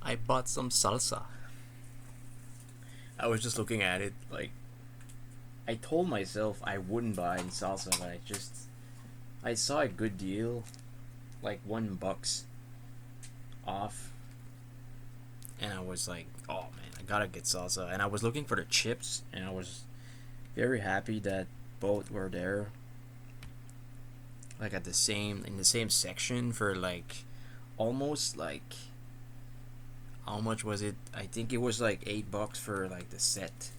I bought some salsa. I was just looking at it, like, I told myself I wouldn't buy salsa, but I saw a good deal, like $1 off, and I was like, oh man, I gotta get salsa. And I was looking for the chips, and I was very happy that both were there, like in the same section for like almost like, how much was it? I think it was like $8 for like the set.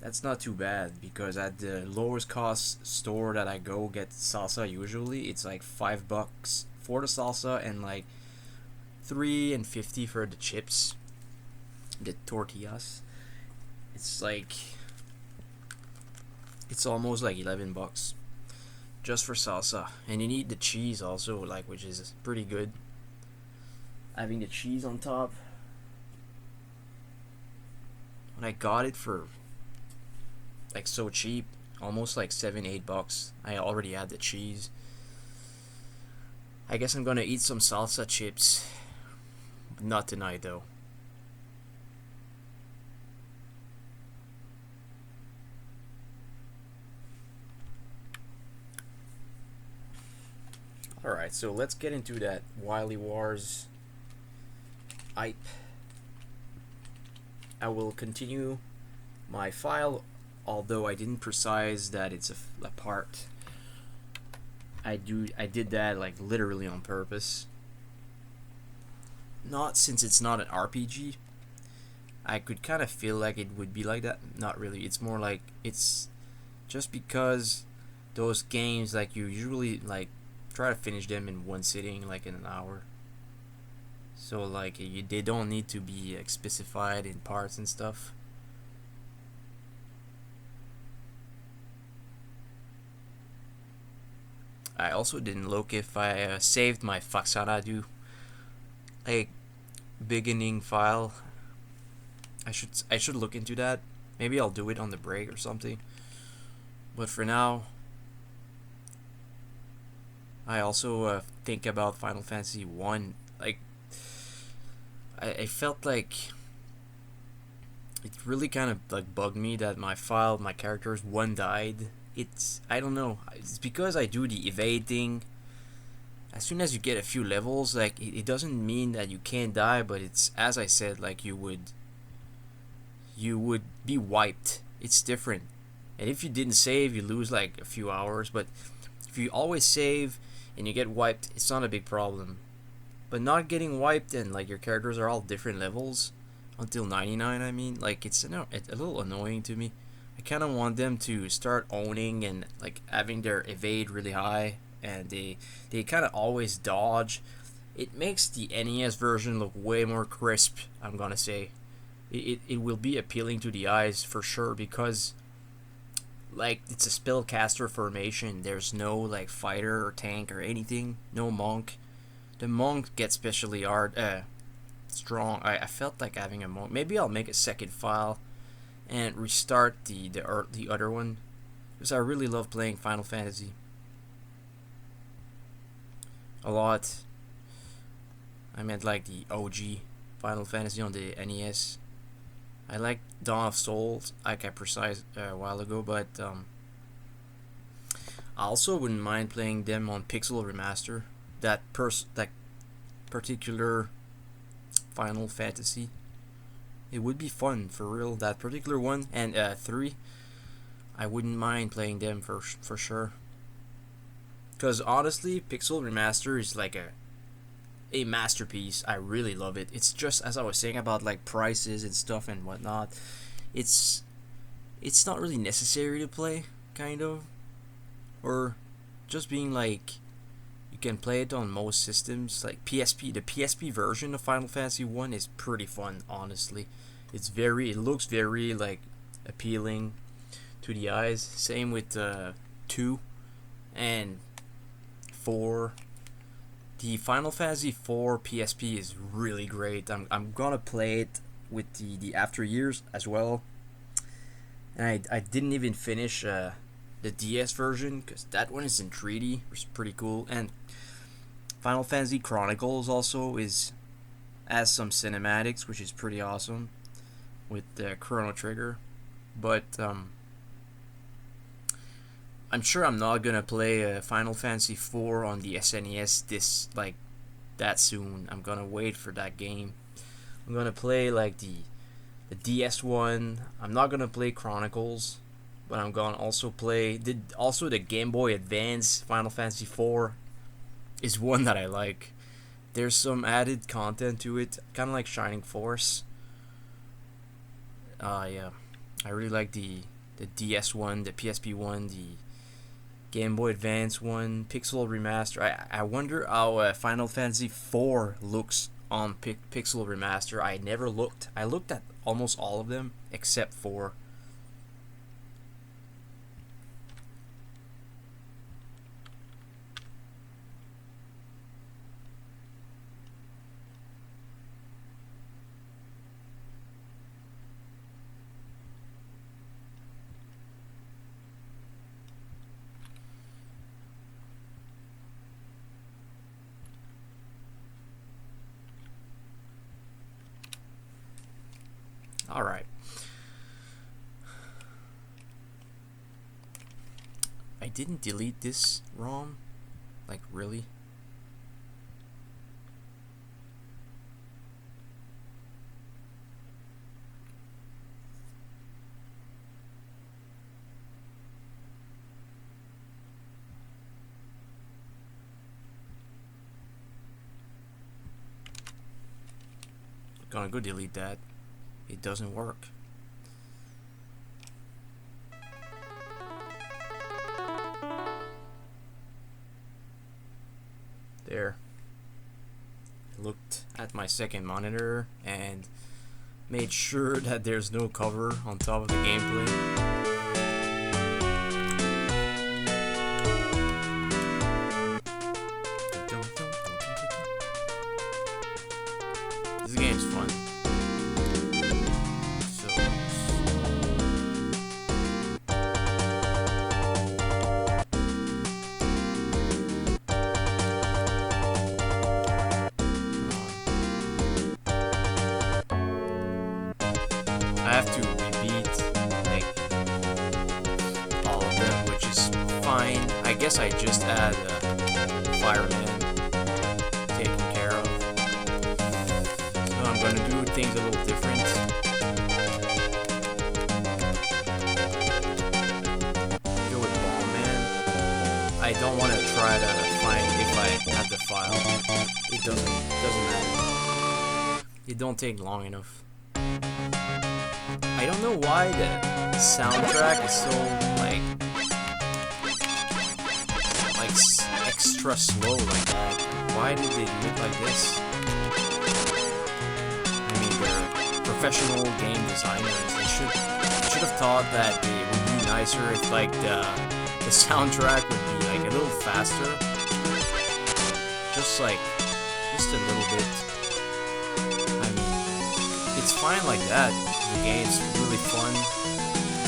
That's not too bad because at the lowest cost store that I go get salsa usually it's like $5 for the salsa and like $3.50 for the chips, the tortillas. It's like it's almost like $11 just for salsa, and you need the cheese also, like, which is pretty good. Having the cheese on top. When I got it for like so cheap, almost like $7-8. I already had the cheese. I guess I'm gonna eat some salsa chips. Not tonight though. Alright, so let's get into that Wily Wars IPE. I will continue my file, although I didn't precise that it's a part. I did that like literally on purpose. Not since it's not an RPG. I could kind of feel like it would be like that. Not really. It's more like it's just because those games, like, you usually like try to finish them in one sitting, like in an hour. So like they don't need to be like, specified in parts and stuff. I also didn't look if I saved my Faxaradu like beginning file. I should look into that. Maybe I'll do it on the break or something. But for now, I also think about Final Fantasy 1. Like, I felt like it really kind of like bugged me that my characters, one died. I don't know. It's because I do the evading. As soon as you get a few levels, like it doesn't mean that you can't die, but it's, as I said, like you would be wiped. It's different. And if you didn't save, you lose like a few hours. But if you always save and you get wiped, it's not a big problem. But not getting wiped and like your characters are all different levels until 99, I mean, like it's a little annoying to me. I kind of want them to start owning and like having their evade really high, and they kind of always dodge. It makes the NES version look way more crisp, I'm gonna say. It will be appealing to the eyes for sure because like it's a spellcaster formation. There's no like fighter or tank or anything. No monk. The monk gets specially hard, strong. I felt like having a monk. Maybe I'll make a second file and restart the other one because I really love playing Final Fantasy a lot. I meant like the OG Final Fantasy on the NES. I like Dawn of Souls, like I precise a while ago, but I also wouldn't mind playing them on Pixel Remaster. That particular Final Fantasy, it would be fun for real. That particular one and 3, I wouldn't mind playing them for sure. Because honestly, Pixel Remaster is like a masterpiece. I really love it. It's just as I was saying about like prices and stuff and whatnot. It's not really necessary to play, kind of, or just being like you can play it on most systems. Like PSP, the PSP version of Final Fantasy 1 is pretty fun. Honestly, it looks very like appealing to the eyes. Same with 2 and 4. The Final Fantasy 4 PSP is really great. I'm gonna play it with the After Years as well. And I didn't even finish the DS version because that one is in 3D, which is pretty cool. And Final Fantasy Chronicles also has some cinematics, which is pretty awesome with the Chrono Trigger, but I'm sure I'm not gonna play Final Fantasy 4 on the SNES that soon. I'm gonna wait for that game. I'm gonna play like the DS one. I'm not gonna play Chronicles, but I'm gonna also play the Game Boy Advance Final Fantasy 4 is one that I like. There's some added content to it, kind of like Shining Force. Yeah, I really like the DS one, the PSP one, the Game Boy Advance one, Pixel Remaster. I wonder how Final Fantasy 4 looks on Pixel Remaster. I never looked. I looked at almost all of them except 4. Alright. I didn't delete this ROM. Like, really? Gonna go delete that. It doesn't work. There. I looked at my second monitor and made sure that there's no cover on top of the gameplay. This game's fun. I have to repeat like all of them, which is fine. I guess I just add fireman taken care of. So I'm gonna do things a little different. Go with Ballman. I don't want to try to find if I have the file. It doesn't matter. It don't take long enough. I don't know why the soundtrack is so extra slow like that. Why did they do it like this? I mean, they're professional game designers. They should have thought that it would be nicer if the soundtrack would be like a little faster. Just a little bit. I mean, it's fine like that. The game's really fun,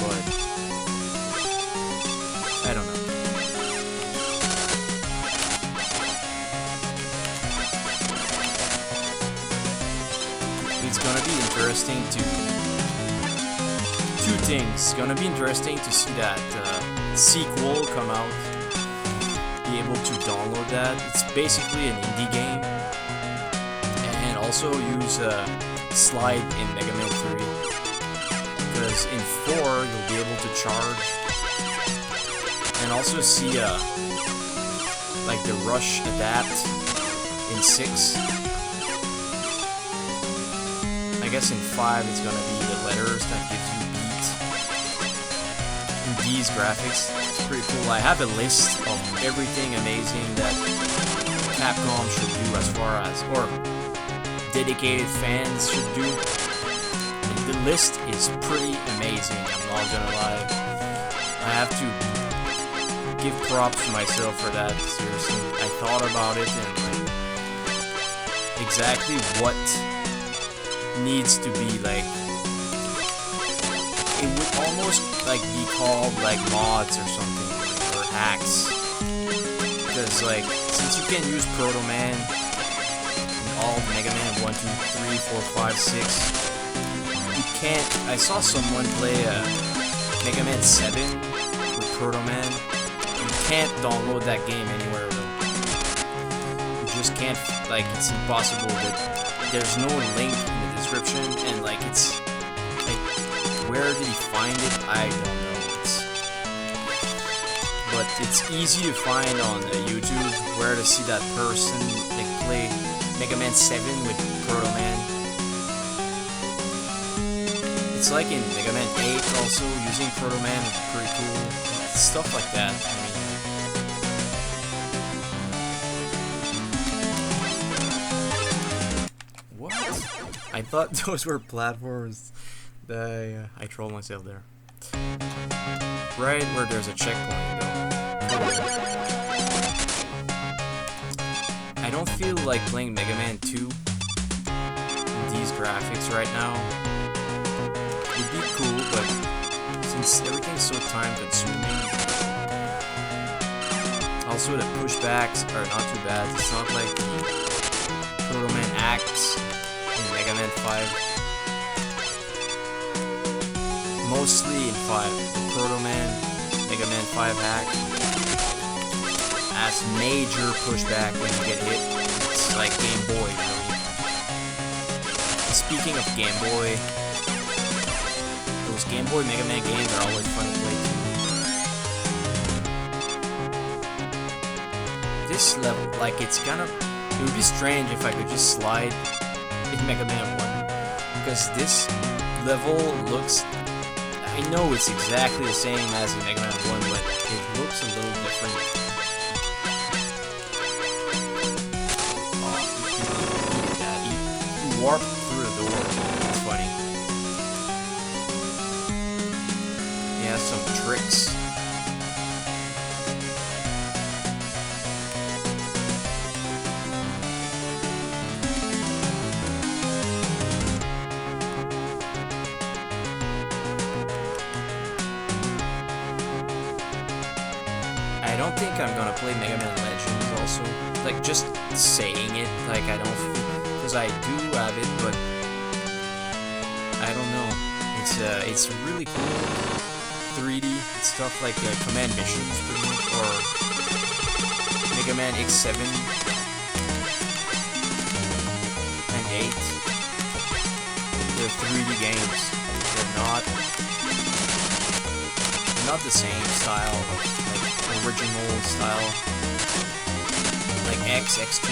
but I don't know. It's gonna be interesting two things. It's gonna be interesting to see that sequel come out, be able to download that. It's basically an indie game, and also use Slide in Mega Man 3. Because in 4 you'll be able to charge, and also see the rush adapt in 6. I guess in 5 it's gonna be the letters that gives you beats. In these graphics, it's pretty cool. I have a list of everything amazing that Capcom should do as far as, or dedicated fans should do. The list is pretty amazing, I'm not gonna lie. I have to give props to myself for that, seriously. I thought about it and exactly what needs to be it would almost be called mods or something, or hacks. Because, like, since you can use Proto Man in all Mega Man 1, 2, 3, 4, 5, 6, you can't. I saw someone play Mega Man 7 with Proto Man. You can't download that game anywhere. You just can't. Like, it's impossible. There's no link in the description, and like, it's like, where did he find it? I don't know. But it's easy to find on YouTube where to see that person like play Mega Man 7 with Proto Man. It's like in Mega Man 8 also, using Proto Man is pretty cool. Stuff like that. I mean, what? I thought those were platforms. I trolled myself there. Right where there's a checkpoint though. I don't feel like playing Mega Man 2 in these graphics right now. It'd be cool, but since everything's so time consuming, also the pushbacks are not too bad. It's not like Proto Man acts in Mega Man 5. Mostly in 5, the Proto Man Mega Man 5 hack has major pushback when you get hit. It's like Game Boy, you know? Speaking of Game Boy, those Game Boy Mega Man games are always fun to play too. This level, like, it would be strange if I could just slide in Mega Man 1, because this level looks, I know it's exactly the same as in Mega Man 1, but it looks a little different. Oh, yeah, he warped through the door. It's funny. He has some tricks. I don't think I'm gonna play Mega Man Legends also. Like, just saying it, like, I don't, because I do have it, but I don't know. It's really cool. 3D stuff like Command Missions, pretty much, or Mega Man X7 and 8. They're 3D games. They're not the same style. Original style, like X, X2,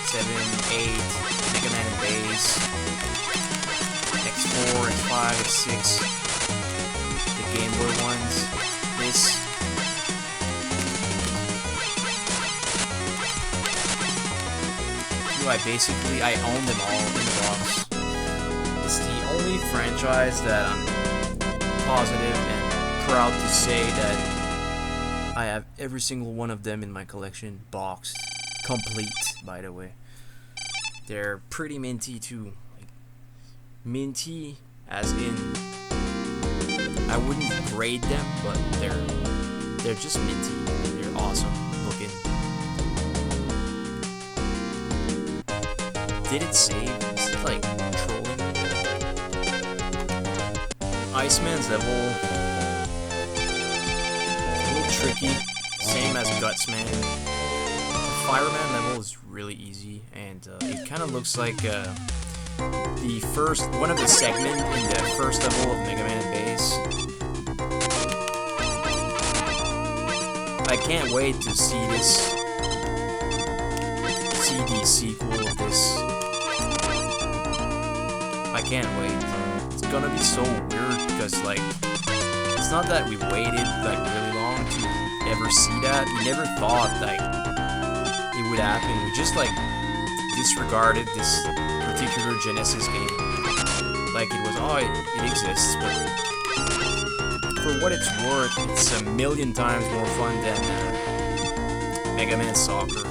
7, 8, Mega Man and Base, X4, X5, X6, the Game Boy ones, this. I own them all in the box. It's the only franchise that I'm positive and proud to say that I have every single one of them in my collection, boxed, complete, by the way. They're pretty minty too. Like, minty as in, I wouldn't grade them, but they're just minty. They're awesome looking. Did it save? Is it like trolling me? Iceman's level, tricky, same as Gutsman. The Fireman level is really easy, and it kind of looks like one of the segments in the first level of Mega Man Base. I can't wait to see the sequel of this. I can't wait. It's gonna be so weird because, like, it's not that we waited like really long to ever see that. We never thought like it would happen. We just like disregarded this particular Genesis game. Like it was, oh, it exists, but for what it's worth, it's a million times more fun than Mega Man Soccer.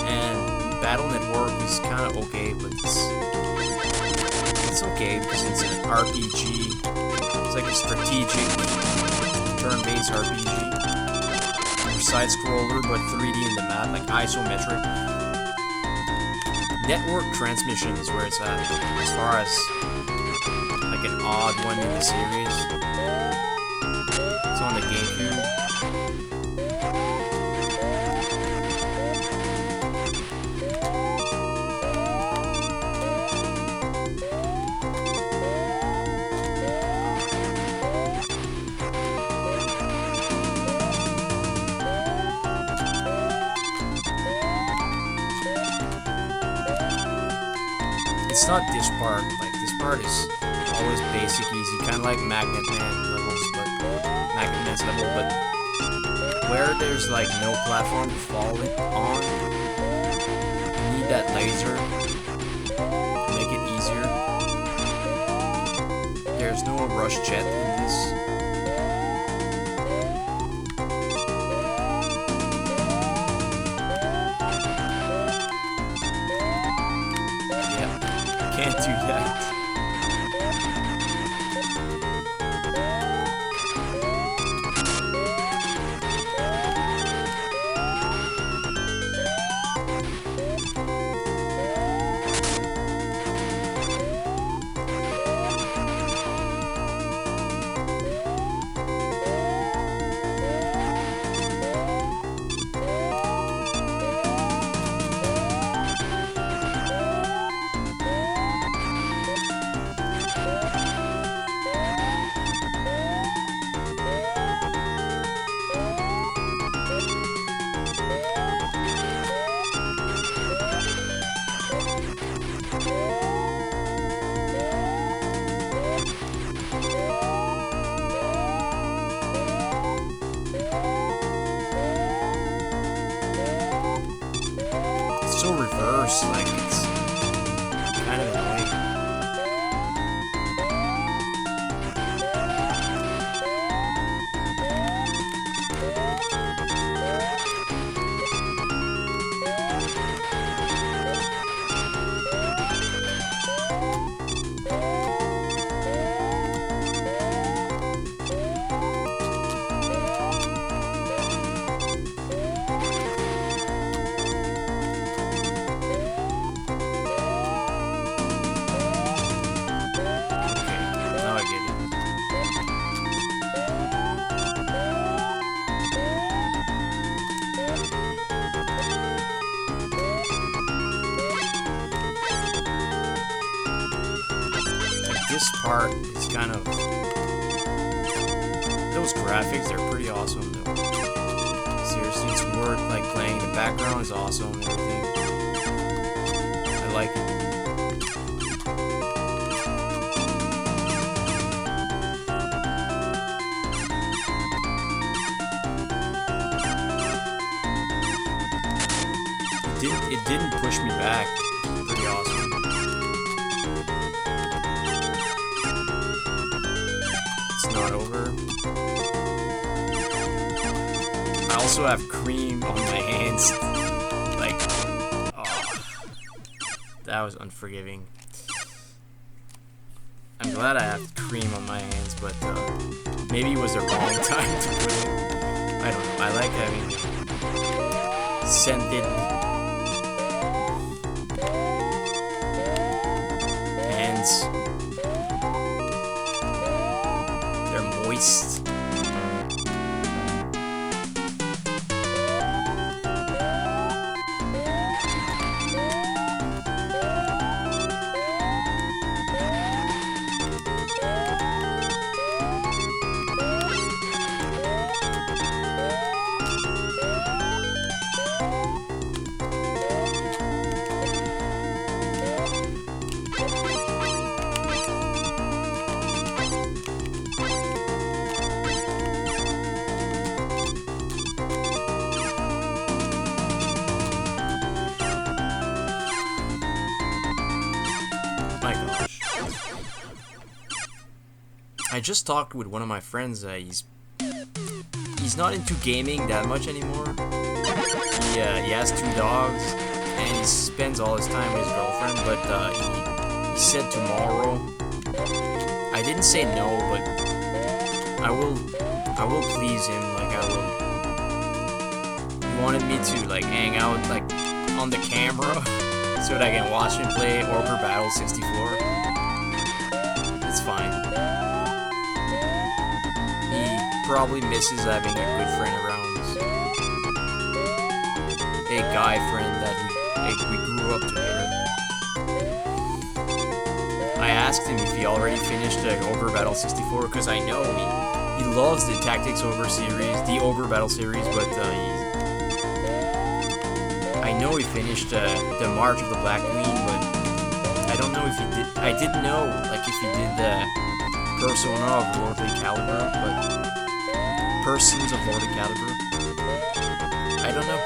And Battle Network is kind of okay, but it's okay because it's an RPG. It's like a strategic turn-based RPG. side scroller but 3D in the map, like isometric. Network transmission is where it's at, as far as like an odd one in the series. It's on the GameCube. It's not this part, like this part is always basic, easy, kind of like Magnet Man levels, but Magnet Man's level, but where there's like no platform to fall on, you need that laser to make it easier. There's no rush jet in this. Can't do that. So reversed, like it's kind of annoying. This part is kind of... Those graphics, they're pretty awesome though. Seriously, it's worth like playing. The background is awesome and everything. I like it. It didn't push me back. It's pretty awesome. Not over. I also have cream on my hands. Like, oh, that was unforgiving. I'm glad I have cream on my hands, but maybe it was the wrong time to put it. I don't know. I like having scented hands. Moist. My gosh. I just talked with one of my friends. He's not into gaming that much anymore. He has 2 dogs, and he spends all his time with his girlfriend. But he said tomorrow. I didn't say no, but I will please him. Like I will wanted me to like hang out like on the camera so that I can watch him play Ogre Battle 64. It's fine. He probably misses having a good friend around. A guy friend that we grew up together. I asked him if he already finished the Ogre Battle 64 because I know he loves the Tactics Ogre series, the Ogre Battle series, but I know he finished the March of the Black Queen, but I don't know if he did. I didn't know like if he did the Persona of Lordly Caliber, but Persons of Lordly Caliber. I don't know.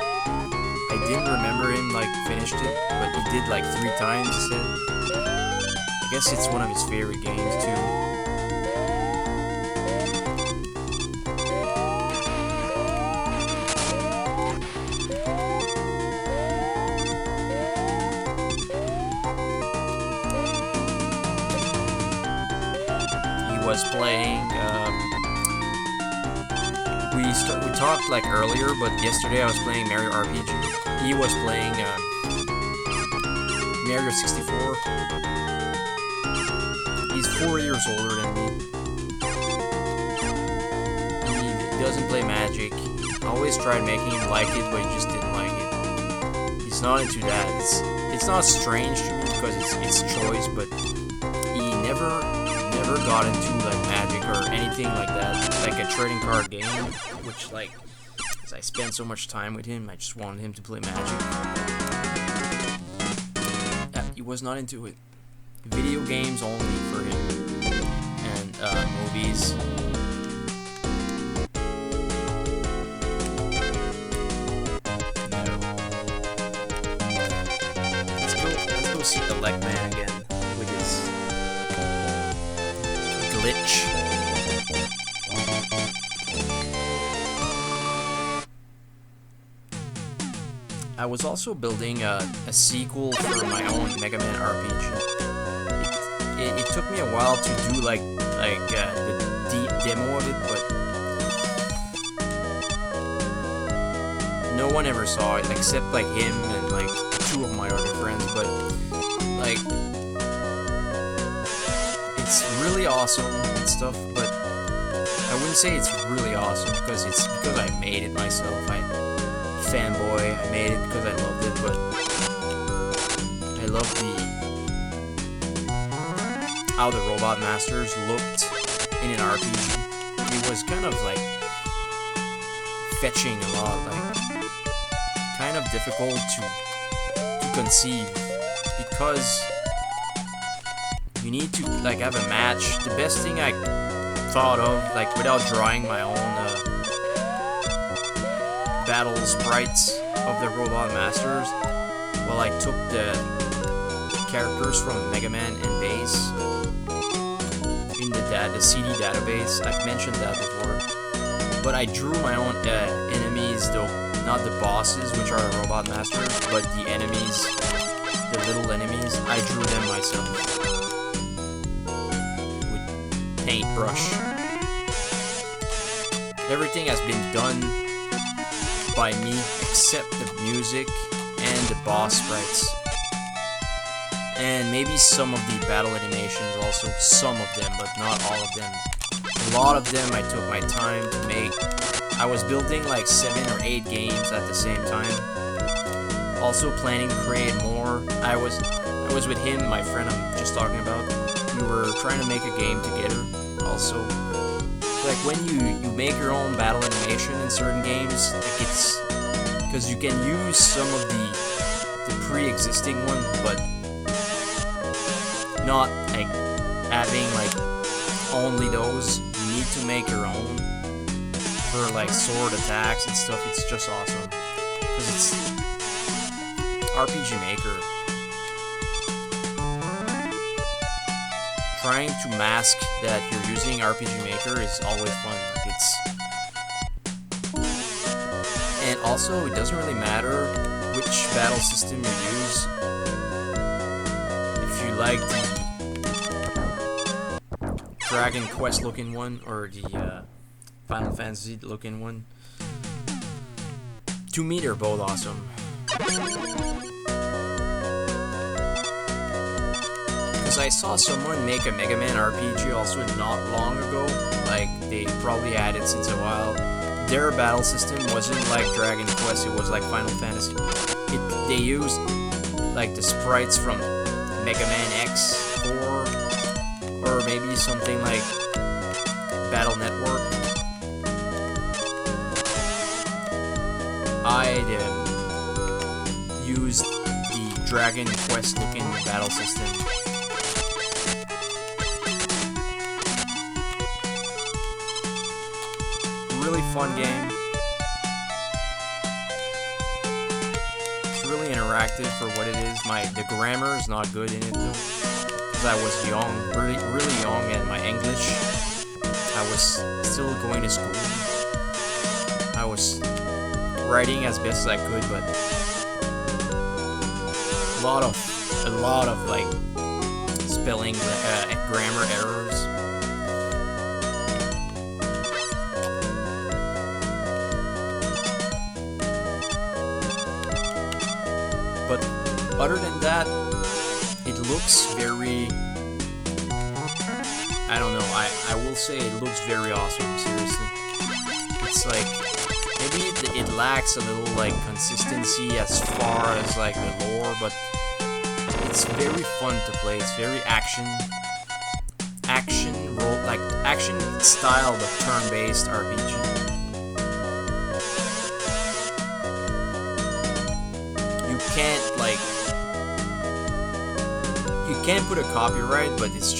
I didn't remember him like finished it, but he did like 3 times, he said. I guess it's one of his favorite games too. He was playing we talked like earlier, but yesterday I was playing Mario RPG. He was playing Mario 64. He's 4 years older than me. He doesn't play Magic. I always tried making him like it, but he just didn't like it. He's not into that. It's not strange to me because it's choice, but he never got into like Magic or anything like that, like a trading card game, which like, as I spent so much time with him, I just wanted him to play Magic. He was not into it. Video games only for him, and movies. No. Let's go see the Leg Man again with his glitch. I was also building a sequel for my own Mega Man RPG. It took me a while to do like the demo of it, but no one ever saw it except like him and like 2 of my other friends. But like, it's really awesome and stuff. But I wouldn't say it's really awesome because I made it myself. Fanboy, I made it because I loved it, but I love how the Robot Masters looked in an RPG. It was kind of like fetching a lot, like kind of difficult to conceive because you need to like have a match. The best thing I thought of, like without drawing my own battle sprites of the Robot Masters, well, I took the characters from Mega Man and Base in the CD database. I've mentioned that before, but I drew my own enemies, though not the bosses, which are the Robot Masters, but the enemies, the little enemies. I drew them myself with paintbrush. Everything has been done by me except the music and the boss sprites, and maybe some of the battle animations also, some of them, but not all of them. A lot of them I took my time to make. I was building like 7 or 8 games at the same time, also planning to create more. I was with him, my friend I'm just talking about. We were trying to make a game together also. Like when you make your own battle animation in certain games, like it's because you can use some of the pre-existing one, but not like having like only those. You need to make your own for like sword attacks and stuff. It's just awesome because it's RPG Maker. Trying to mask that you're using RPG Maker is always fun. And also, it doesn't really matter which battle system you use. If you like the Dragon Quest looking one or the Final Fantasy looking one, To me, they're both awesome. Because I saw someone make a Mega Man RPG also not long ago. Like, they probably had it since a while. Their battle system wasn't like Dragon Quest, it was like Final Fantasy. They used like the sprites from Mega Man X4 or maybe something like Battle Network. I'd used the Dragon Quest looking battle system. Really fun game. It's really interactive for what it is. The grammar is not good in it though, because I was young, really young, and my English, I was still going to school. I was writing as best as I could, but a lot of like spelling and grammar errors. But other than that, it looks very, I don't know, I will say it looks very awesome, seriously. It's like, maybe it lacks a little like consistency as far as like the lore, but it's very fun to play. It's very action style, but turn-based RPG. You can't put a copyright, but it's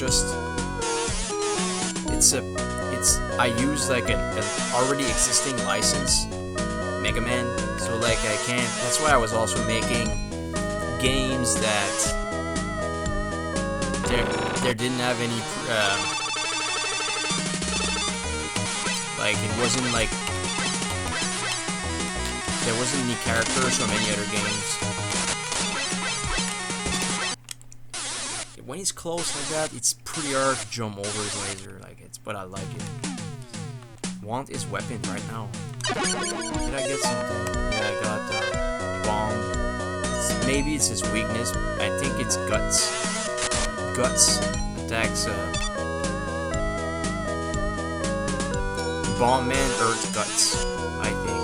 I use like an already existing license, Mega Man, so like I can't. That's why I was also making games that there didn't have any like it wasn't like there wasn't any characters from any other games. When he's close like that, it's pretty hard to jump over his laser, but I like it. Want his weapon right now. Did I get something? Yeah, I got bomb. Maybe it's his weakness. I think it's guts. Guts attacks Bomb Man Earth Guts, I think.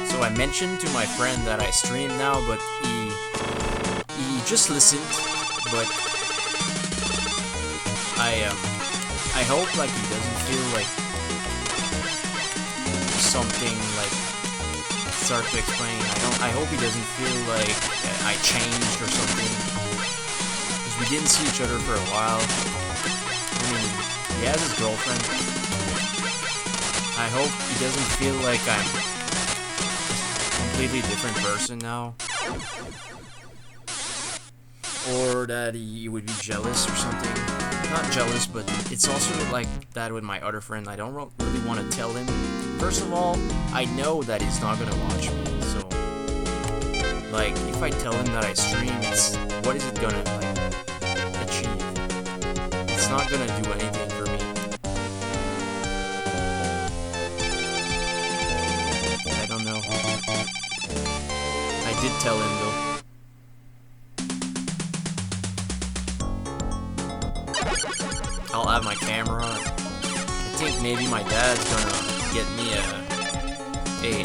So I mentioned to my friend that I stream now, but he just listened. But I hope like he doesn't feel like something like start to explain. I hope he doesn't feel like I changed or something, because we didn't see each other for a while. I mean, he has his girlfriend. I hope he doesn't feel like I'm a completely different person now, or that he would be jealous or something. Not jealous, but it's also like that with my other friend. I don't really want to tell him. First of all, I know that he's not gonna watch me, so like if I tell him that I stream, what is it gonna like achieve? It's not gonna do anything for me. I don't know. I did tell him though. I'll have my camera. I think maybe my dad's gonna get me a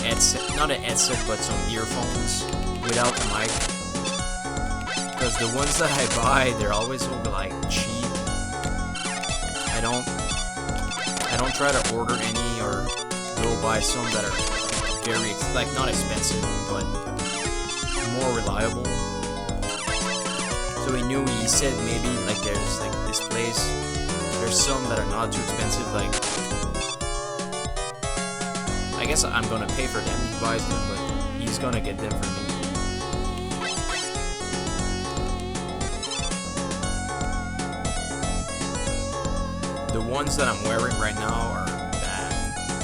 headset, not a headset, but some earphones without the mic. Because the ones that I buy, they're always so like cheap. I don't try to order any or go buy some that are very like not expensive, but more reliable. So he said maybe like there's like this place. There's some that are not too expensive, like I guess I'm gonna pay for them, he buys them, but he's gonna get them for me. The ones that I'm wearing right now are bad.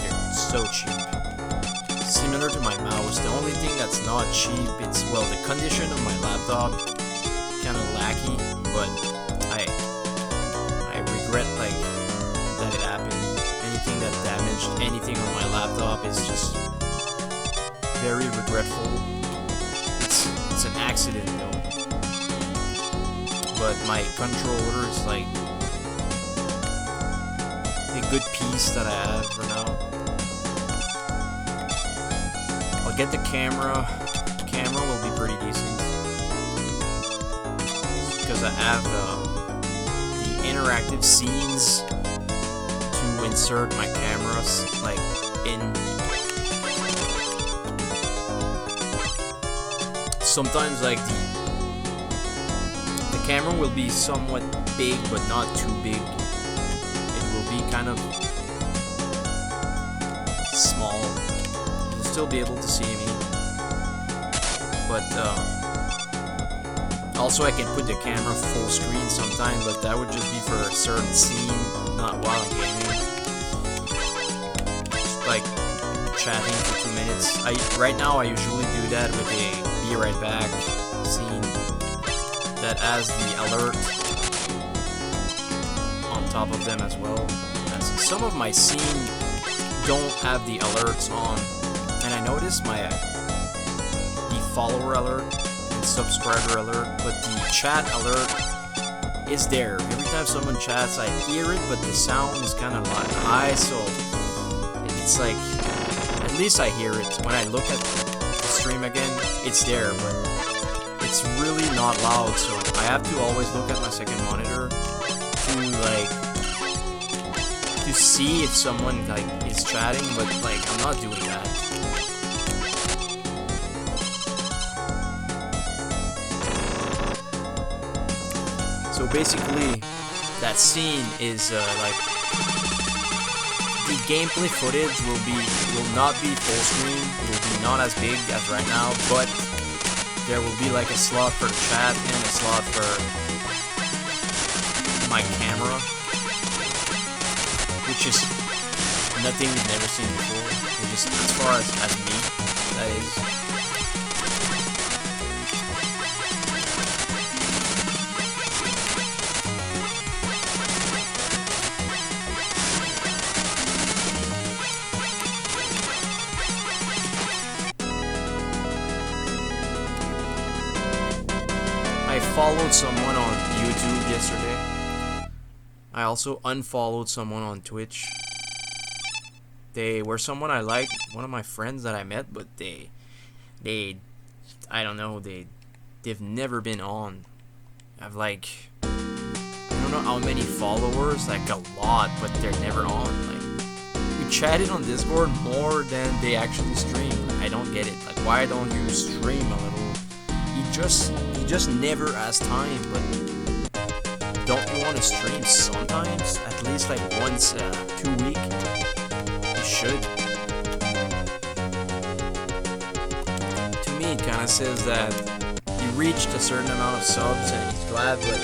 They're so cheap. Similar to my mouse, the only thing that's not cheap, it's, well, the condition of my laptop, kind of lackey, but I regret, like, that it happened. Anything that damaged anything on my laptop is just very regretful. It's an accident though. But my controller is like a good piece that I have for now. I'll get the camera. The camera will be pretty decent because I have the interactive scenes to insert my cameras like in. Sometimes like the camera will be somewhat big but not too big. It will be kind of small. You'll still be able to see me. But also I can put the camera full screen sometime, but that would just be for a certain scene, not while I'm gaming. Just like chatting for 2 minutes. Right now I usually do that with a be right back scene that has the alert on top of them as well. As some of my scene don't have the alerts on, and I noticed the follower alert and subscriber alert, but the chat alert is there. Every time someone chats, I hear it, but the sound is kind of like high, so it's like, at least I hear it. When I look at the stream again, it's there, but it's really not loud, so I have to always look at my second monitor to see if someone like is chatting, but like I'm not doing that. So basically, that scene is like the gameplay footage will not be full screen. It will be not as big as right now, but there will be like a slot for the chat and a slot for my camera, which is nothing you've never seen before. Which is, as far as me, that is. I followed someone on YouTube yesterday. I also unfollowed someone on Twitch. They were someone I liked, one of my friends that I met, but they I don't know, they've never been on. I've like, I don't know how many followers, like a lot, but they're never on. Like, we chatted on Discord more than they actually stream. I don't get it. Like, why don't you stream a little? He just never has time, but don't you want to stream sometimes? At least like once 2 week? You should. To me, it kind of says that he reached a certain amount of subs and he's glad, but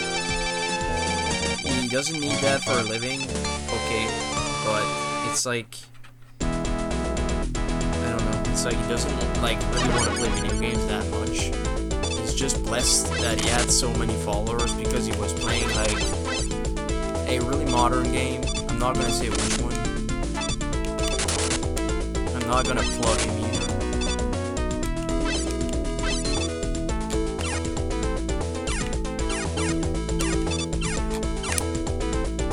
he doesn't need that for a living. Okay, but it's like, I don't know, it's like he doesn't like really want to play video games that much. Just blessed that he had so many followers because he was playing like a really modern game. I'm not gonna say which one. I'm not gonna plug him either.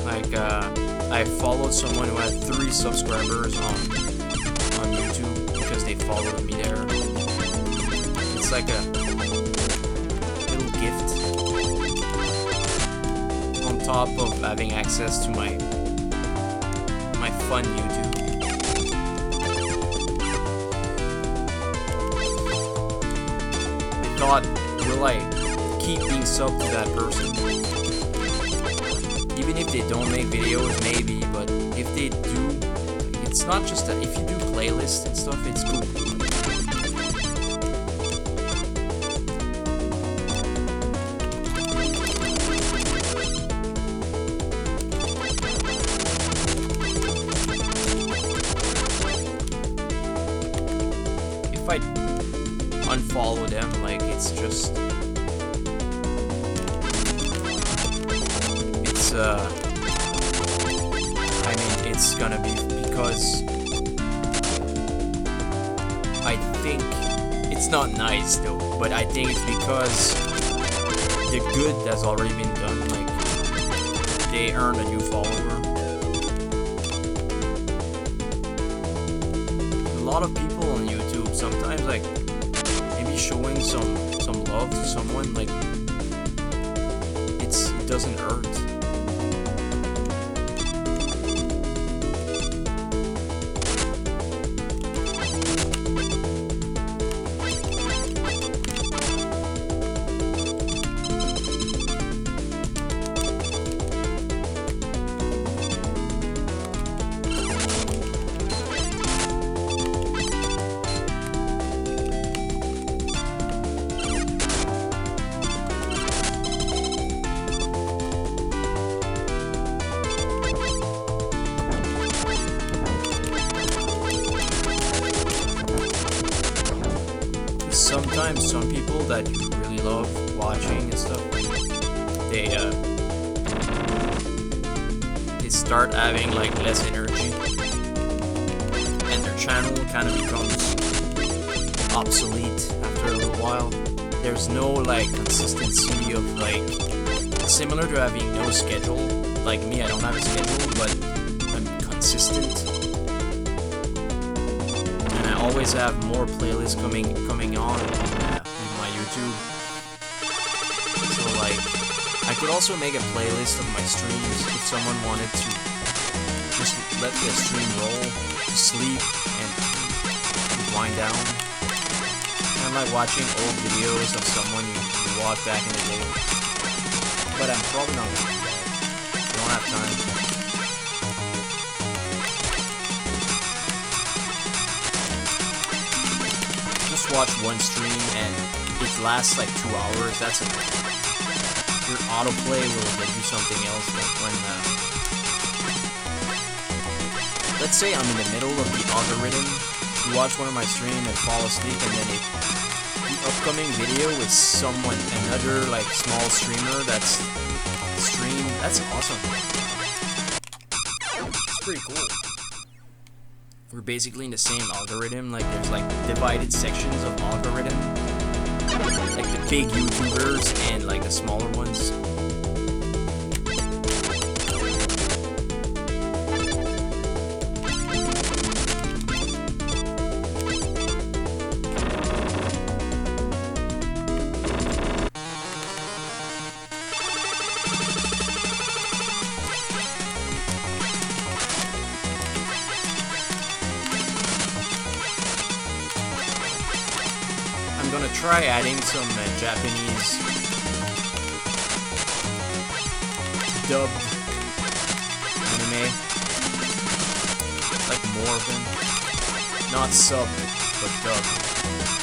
Like I followed someone who had 3 subscribers on YouTube because they followed me there. It's like a gift on top of having access to my fun YouTube. I thought, will I keep being subbed to that person? Even if they don't make videos, maybe, but if they do, it's not just that. If you do playlists and stuff, it's cool. It's just, I mean, it's gonna be because I think it's not nice though, but I think it's because the good that's already been done, like they earn a new follower. A lot of people on YouTube sometimes like maybe showing some love to someone, like it doesn't hurt. Sometimes some people that you really love watching and stuff, they start having like less energy, and their channel kind of becomes obsolete after a little while. There's no like consistency of like, similar to having no schedule. Like me, I don't have a schedule, but I'm consistent. Always have more playlists coming on my YouTube. So like, I could also make a playlist of my streams if someone wanted to just let the stream roll to sleep and wind down. Kind of like watching old videos of someone you watched back in the day. But I'm probably not gonna do that. I don't have time. Watch one stream and it lasts like 2 hours. That's enough. Your autoplay will give you something else. Like when, let's say I'm in the middle of the algorithm, you watch one of my streams and fall asleep, and then the upcoming video is someone, another like small streamer that's streamed. That's awesome. It's pretty cool. We're basically in the same algorithm, like there's like divided sections of algorithm, like the big YouTubers and like the smaller ones. I'm gonna try adding some Japanese dubbed anime, like more of them, not sub, but dubbed.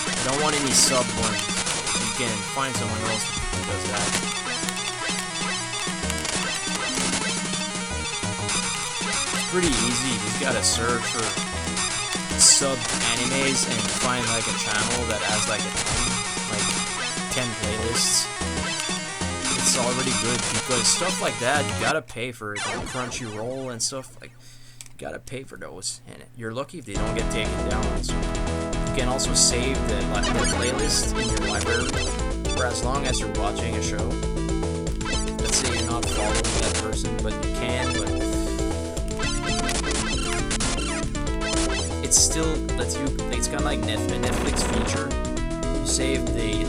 I don't want any sub ones. You can find someone else who does that. It's pretty easy. You just gotta search for sub animes and find like a channel that has like 10 playlists. It's already good, because stuff like that you gotta pay for it. Like Crunchyroll and stuff, like you gotta pay for those, and you're lucky if they don't get taken down. Also, you can also save the playlist in your library for as long as you're watching a show. Let's say you're not following that person, but you can, but it still lets you, it's kind of like a Netflix feature. You save the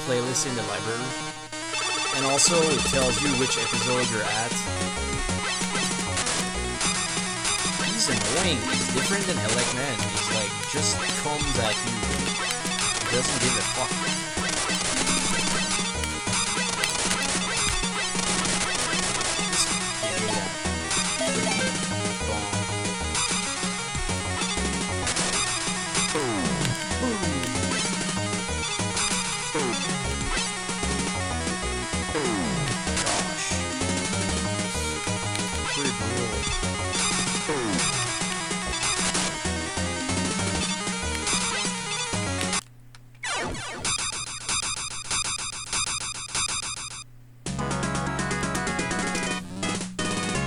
playlist in the library, and also it tells you which episode you're at. He's annoying. He's different than Elec Man. He's like, just comes at you. He doesn't give a fuck.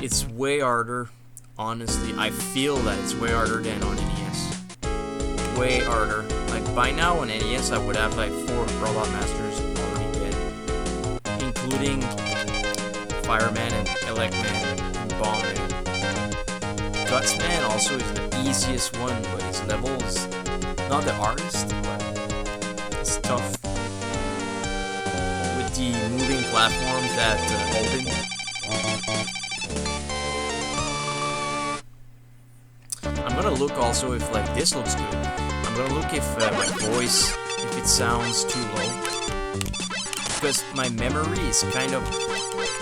it's way harder. Honestly, I feel that it's way harder than on NES. Way harder. Like by now on NES, I would have like 4 Robot Masters already dead, including Fireman and Electman and Bombman. Gutsman also is the easiest one, but his level is not the hardest, but it's tough. With the moving platforms that open. I'm gonna look also if like this looks good. I'm gonna look if my voice, if it sounds too low. Because my memory is kind of,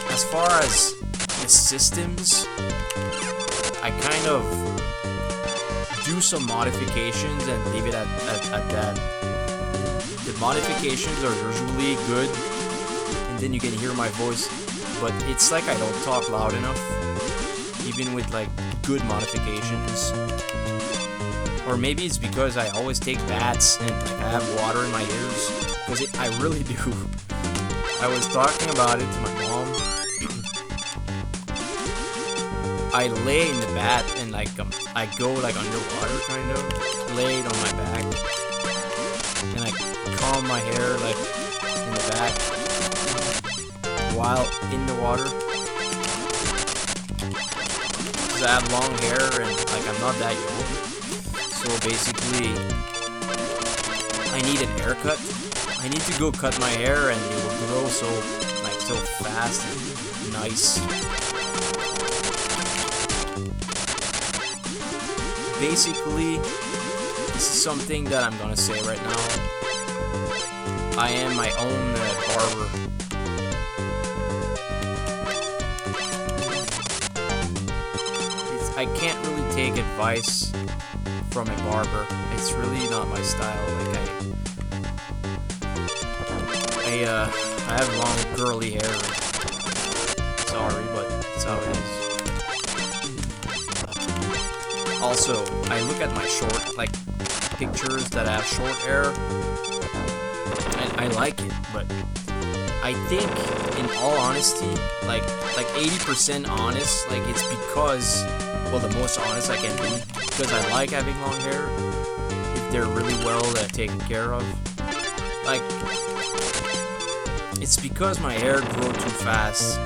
as far as the systems, I kind of do some modifications and leave it at that. The modifications are usually good, and then you can hear my voice, but it's like I don't talk loud enough, even with like good modifications. Or maybe it's because I always take baths and like I have water in my ears, because I really do. I was talking about it to my mom. I lay in the bath and like I go like underwater kind of, laid on my back, and I comb my hair like in the back while in the water. Because I have long hair and like I'm not that young, so basically I need an haircut. I need to go cut my hair and it will grow so fast and nice. Basically, this is something that I'm gonna say right now. I am my own barber. I can't really take advice from a barber. It's really not my style. Like I have long curly hair. Sorry, but it's how it is. Also, I look at my short, like, pictures that have short hair, and I like it, but I think, in all honesty, like 80% honest, like, it's because, well, the most honest I can be, because I like having long hair, if they're really well taken care of. Like, it's because my hair grew too fast.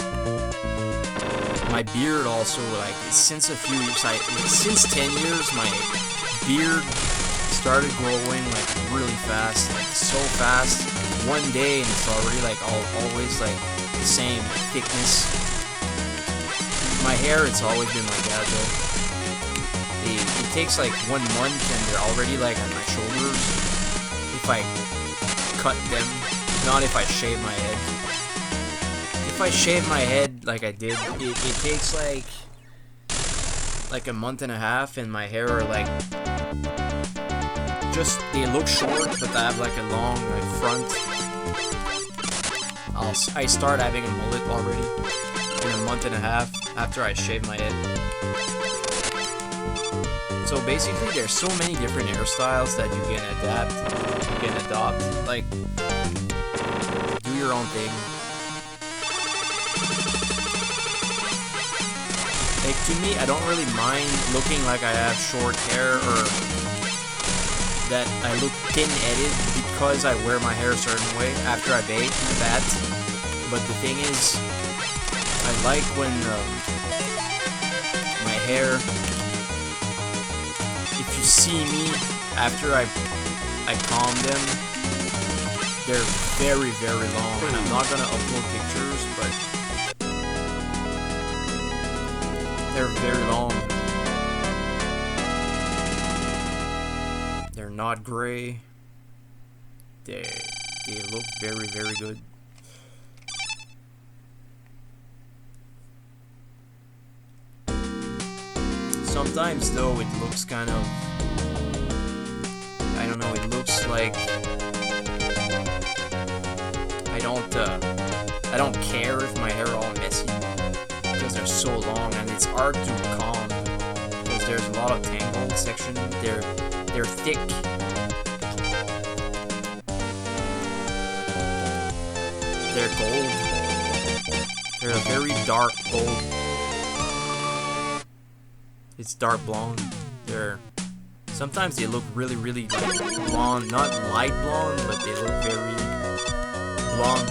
My beard also, like, since a few years, since 10 years, my beard started growing, like, really fast, like, so fast, one day, and it's already, like, always, like, the same thickness. My hair, it's always been like that, though. It takes, like, 1 month, and they're already, like, on my shoulders, if I cut them, not if I shave my head. If I shave my head like I did, it takes like a month and a half, and my hair are like just, they look short, but I have like a long like front. I start having a mullet already in a month and a half after I shave my head. So basically, there's so many different hairstyles that you can adapt, you can adopt. Like, do your own thing. Like, to me, I don't really mind looking like I have short hair or that I look thin-headed because I wear my hair a certain way after I bathe in the bath. But the thing is, I like when my hair, if you see me after I comb them, they're very, very long. And I'm not gonna upload pictures, but they're very long. They're not gray. They look very, very good. Sometimes though it looks kind of, I don't know, it looks like I don't care if my hair all messy because they're so long and it's hard to comb because there's a lot of tangled section. They're thick. They're gold. They're a very dark gold. It's dark blonde. Sometimes they look really like blonde, not light blonde, but they look very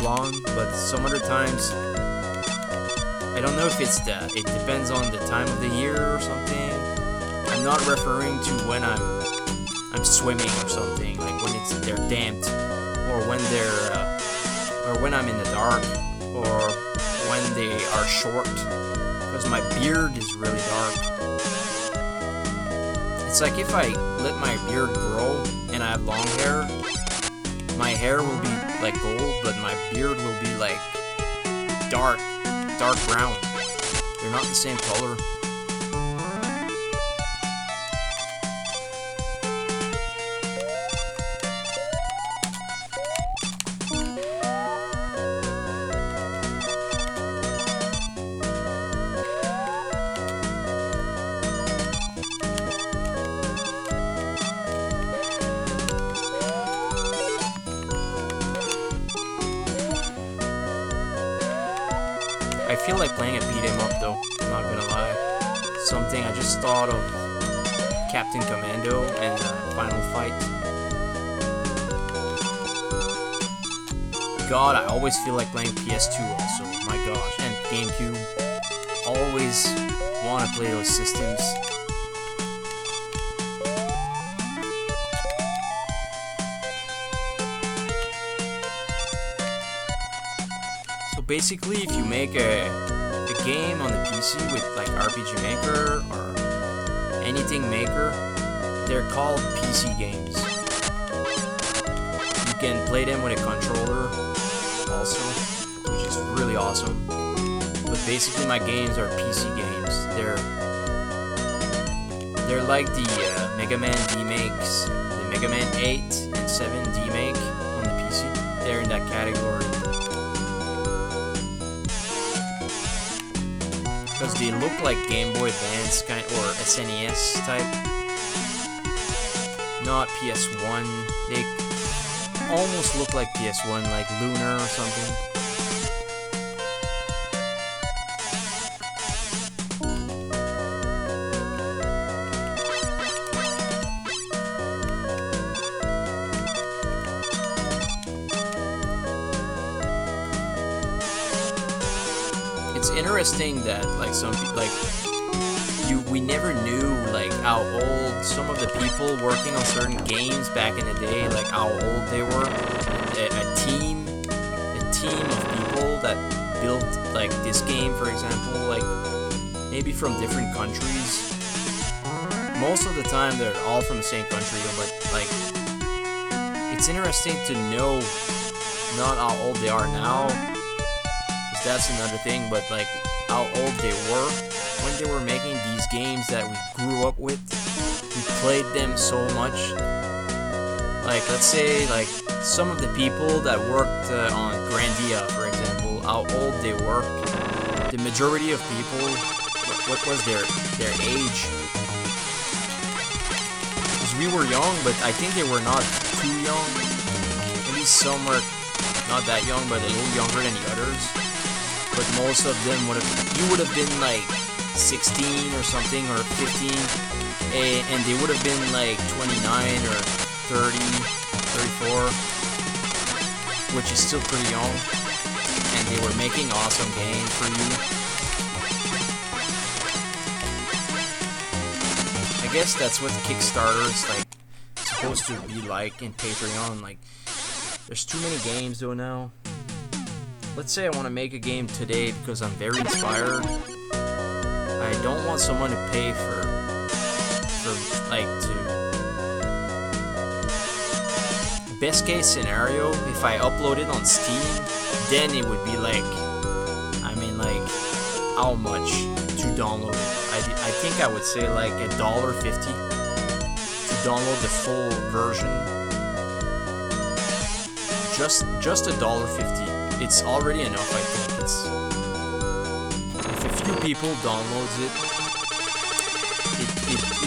blonde. But some other times, I don't know if it depends on the time of the year or something. I'm not referring to when I'm swimming or something, like when they're damped, or when I'm in the dark, or when they are short, because my beard is really dark. It's like if I let my beard grow and I have long hair, my hair will be like gold, but my beard will be like dark brown. They're not the same color. I feel like playing a beat 'em up though, I'm not gonna lie. Something I just thought of Captain Commando and Final Fight. God, I always feel like playing PS2 also, my gosh, and GameCube. Always want to play those systems. Basically, if you make a game on the PC with like RPG Maker or anything Maker, they're called PC games. You can play them with a controller also, which is really awesome. But basically my games are PC games. They're like the Mega Man D-Makes, the Mega Man 8 and 7 D-Make on the PC. They're in that category. Because they look like Game Boy Advance kind or SNES type, not PS1. They almost look like PS1, like Lunar or something. It's interesting that like some people we never knew like how old some of the people working on certain games back in the day, like how old they were. A team of people that built like this game, for example, like maybe from different countries. Most of the time they're all from the same country, but like it's interesting to know not how old they are now. That's another thing, but like how old they were when they were making these games that we grew up with. We played them so much. Like let's say like some of the people that worked on Grandia, for example, how old they were. The majority of people, what was their age? Because we were young, but I think they were not too young. Maybe some were not that young, but a little younger than the others. But most of them would have been like 16 or something, or 15, and they would have been like 29 or 30, 34, which is still pretty young, and they were making awesome games for you. I guess that's what Kickstarter is like supposed to be like in Patreon. Like, there's too many games though now. Let's say I want to make a game today because I'm very inspired. I don't want someone to pay for like to. Best case scenario, if I upload it on Steam, then it would be like, I mean like, how much to download it? I think I would say like $1.50 to download the full version. Just $1.50. It's already enough, I think. If a few people downloads it,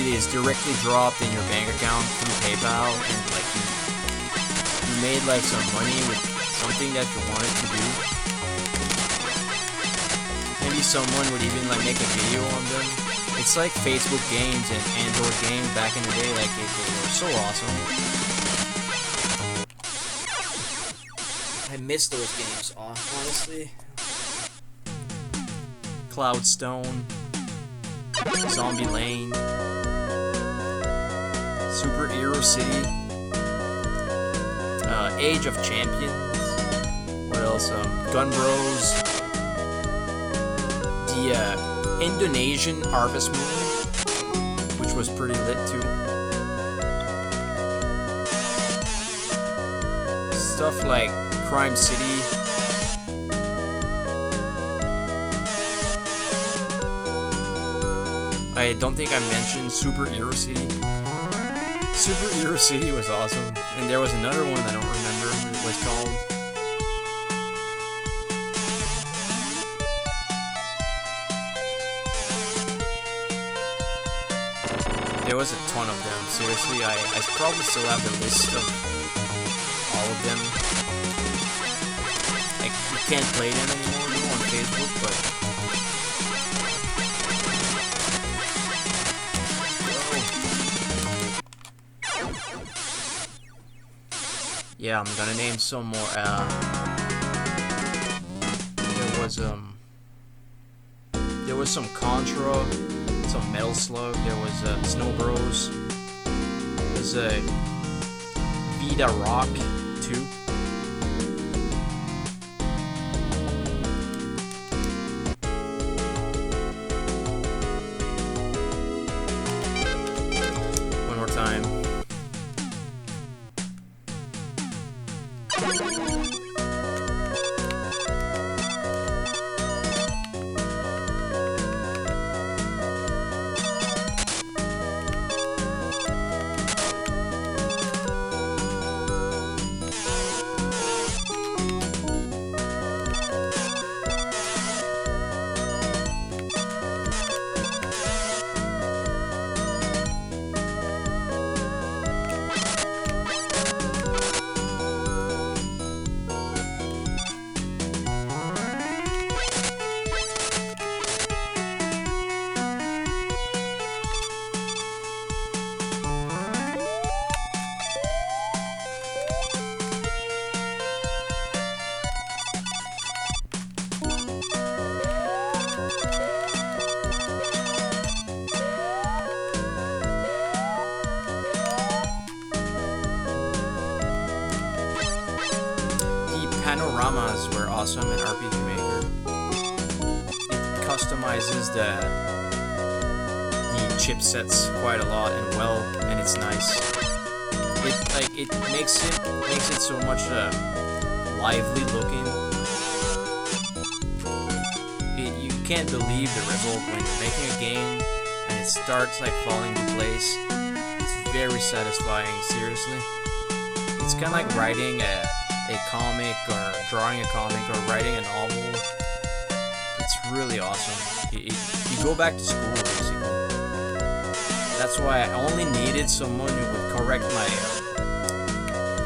it is directly dropped in your bank account through PayPal, and like you made like some money with something that you wanted to do. Maybe someone would even like make a video on them. It's like Facebook games and Android games back in the day. Like they were so awesome. I miss those games, honestly. Cloudstone, Zombie Lane, Superhero City, Age of Champions. What else? Gun Bros. The Indonesian Harvest Moon, which was pretty lit too. Stuff like Crime City. I don't think I mentioned Superhero City. Superhero City was awesome. And there was another one I don't remember what it was called. There was a ton of them. Seriously, I probably still have the list of all of them. Like, you can't play them anymore on Facebook, but yeah, I'm gonna name some more. There was some Contra, some Metal Slug. There was Snow Bros. There's a Vida Rock 2. One more time. Panoramas were awesome in RPG Maker. It customizes the chipsets quite a lot and well, and it's nice. It makes it so much lively looking. You can't believe the result when you're making a game and it starts like falling into place. It's very satisfying, seriously. It's kind of like writing a comic or drawing a comic or writing a novel. It's really awesome. You go back to school basically. That's why I only needed someone who would correct my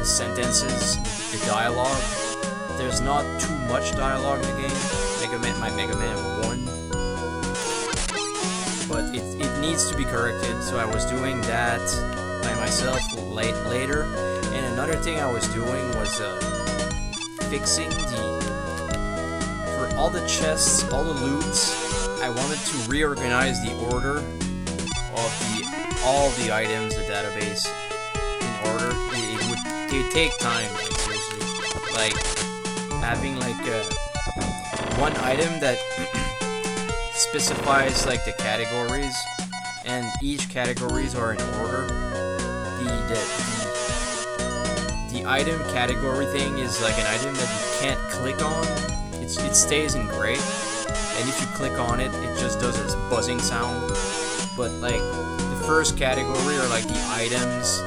sentences, the dialogue. There's not too much dialogue in the game. My Mega Man 1. But it needs to be corrected, so I was doing that by myself later. And another thing I was doing was fixing for all the chests, all the loots. I wanted to reorganize the order of all the items, the database in order. It would take time, like seriously. Like having like one item that specifies like the categories, and each categories are in order. The item category thing is like an item that you can't click on. It stays in gray, and if you click on it, it just does its buzzing sound. But like the first category are like the items,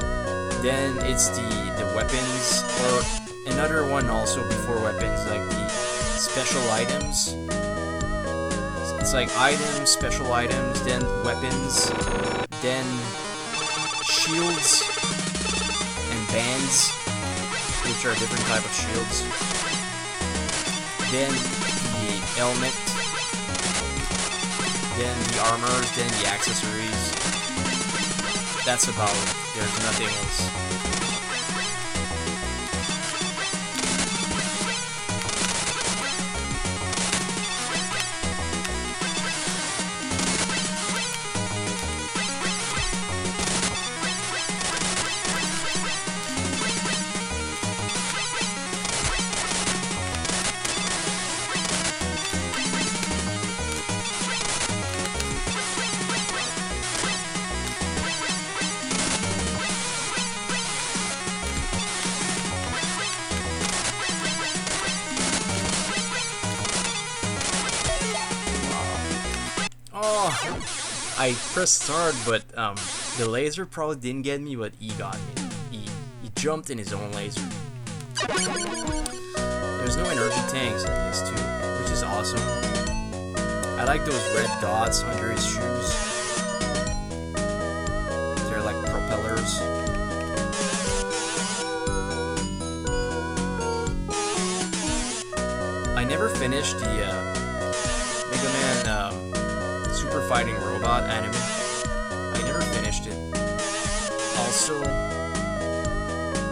then it's the weapons, or another one also before weapons, like the special items. It's like items, special items, then weapons, then shields and bands, which are different type of shields. Then the helmet, then the armors, then the accessories. That's about it. There's nothing else. Oh, I pressed start, but the laser probably didn't get me, but he got me. He jumped in his own laser. There's no energy tanks in this too, which is awesome. I like those red dots under his shoes. They're like propellers. I never finished the Mega Man Super Fighting Robot anime. I never finished it. Also,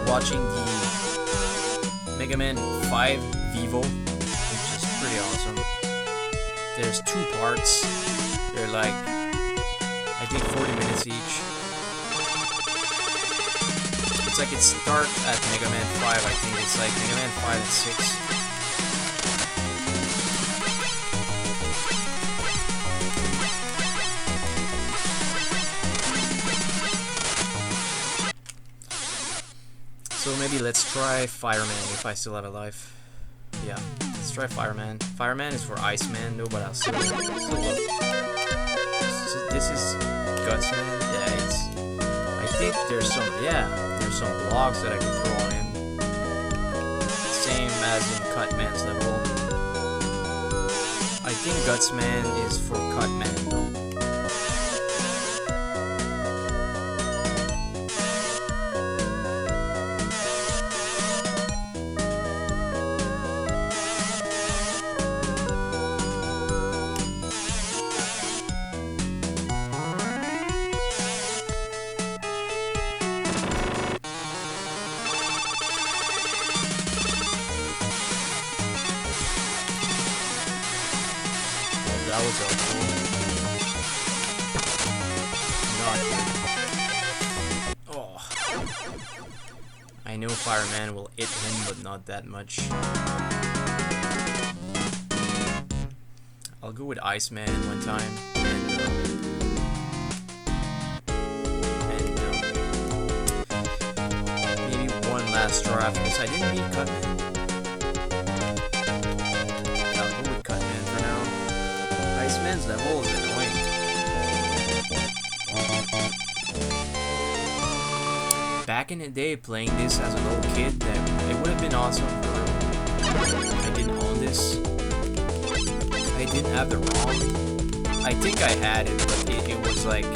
watching the Mega Man 5 Vivo, which is pretty awesome. There's 2 parts. They're like, I think 40 minutes each. It's like it starts at Mega Man 5, I think it's like Mega Man 5 and 6. So maybe let's try Fireman if I still have a life. Yeah, let's try Fireman. Fireman is for Iceman though, but I'll still look. This is Gutsman. Yeah, it's. I think there's some blocks that I can throw on him. Same as in Cutman's level. I think Gutsman is for Cutman though. That was helpful. Not good. Oh. I know Fireman will hit him, but not that much. I'll go with Iceman one time. And maybe one last draw after this. I didn't beat Cutman. Iceman's level is annoying. Back in the day, playing this as a little kid, it would have been awesome. I didn't own this. I didn't have the ROM. I think I had it, but it was like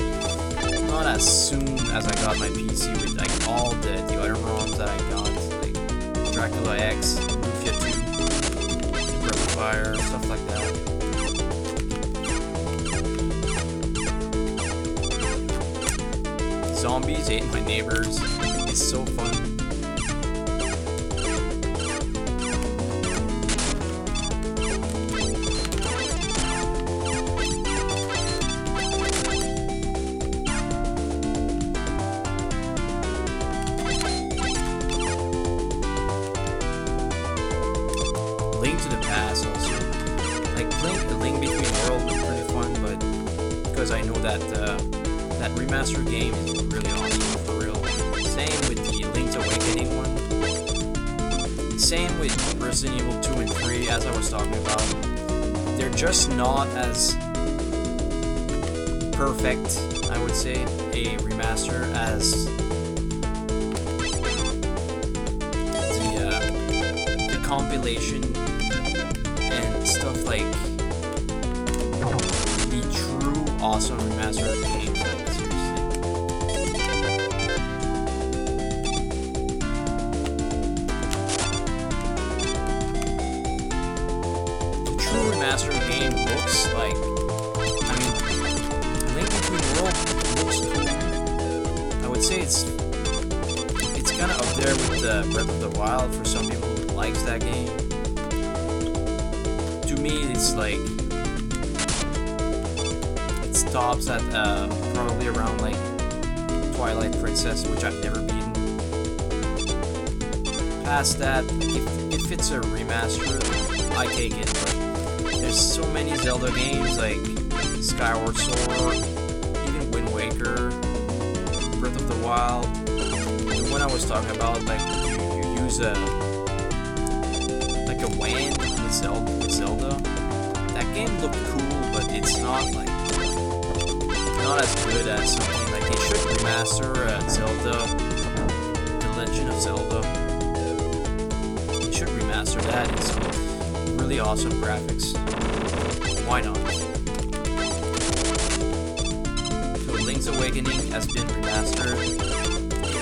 not as soon as I got my PC with like all the other ROMs that I got, like Dracula X, Mafia 2, Breath of Fire, stuff like that. Zombies ate my neighbors. It's so fun. Link to the Past also. Like the Link Between Worlds was pretty fun, but because I know that that remastered game is really awesome for real. Same with the Link's Awakening one. Same with Resident Evil 2 and 3, as I was talking about. They're just not as perfect, I would say, a remaster as the compilation and stuff like the true awesome remaster games. Remastered game looks like, I mean, there with Breath of the Wild for some people who likes that game. To me, it's like it stops at probably around like Twilight Princess, which I've never beaten. Past that, if it's a remaster, I take it. But there's so many Zelda games like Skyward Sword, even Wind Waker, Breath of the Wild. The one I was talking about, like you use a wand with Zelda. That game looked cool, but it's not as good as something like they should remaster Zelda, The Legend of Zelda. They should remaster that. It's really awesome graphics. Why not? So Link's Awakening has been remastered.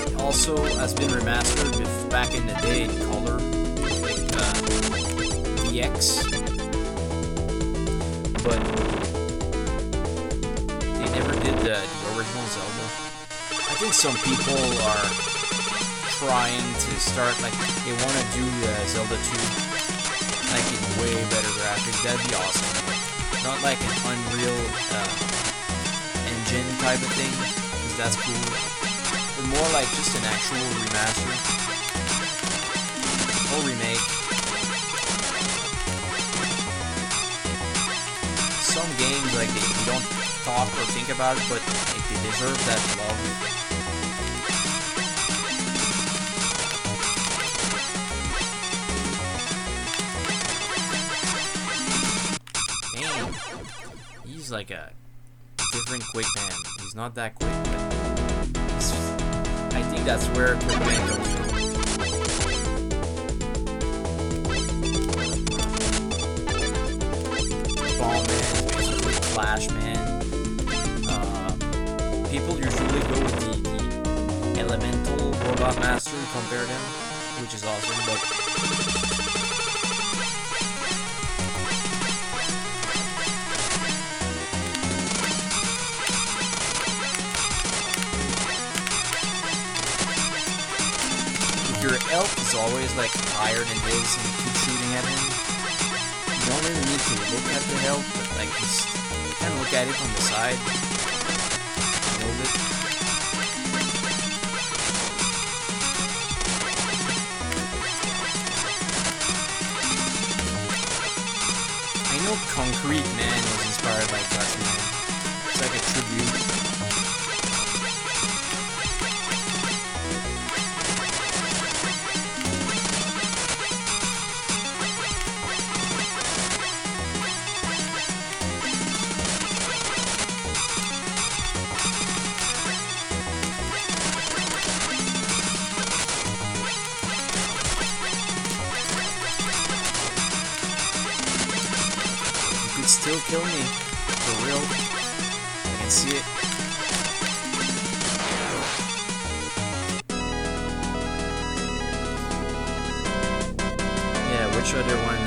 It also has been remastered with, back in the day, in color, like DX. But they never did the original Zelda. I think some people are trying to start, like, they want to do Zelda 2, like, in way better graphics. That'd be awesome. Not like an Unreal Engine type of thing, because that's cool. But more like just an actual remaster or remake. Some games, like, they don't talk or think about it, but like, they deserve that love. Damn, he's like a different Quick Man. He's not that quick, but I think that's where Quick Man comes from. Bomb Man, basically Flash Man. People usually go with the Elemental Robot Master and compare them, which is awesome, but your elf is always like higher than his and you keep shooting at him. You don't really need to look at the health, but like just kind of look at it from the side. A little bit. I know Concrete Man was inspired by Flash Man. It's like a tribute. Still kill me, for real. I can see it. Yeah, which other one?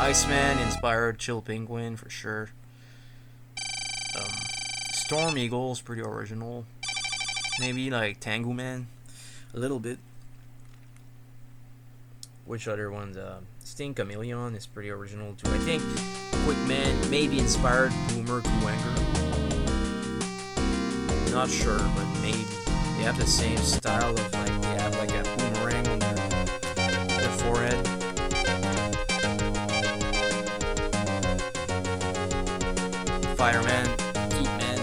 Iceman inspired Chill Penguin for sure. Storm Eagle is pretty original. Maybe like Tango Man, a little bit. Which other one? Sting Chameleon is pretty original too. I think Quick Man maybe inspired Boomer Kuwanger. Not sure, but maybe. They have the same style of like, they have like a boomerang on their forehead. Fireman, Heat Man.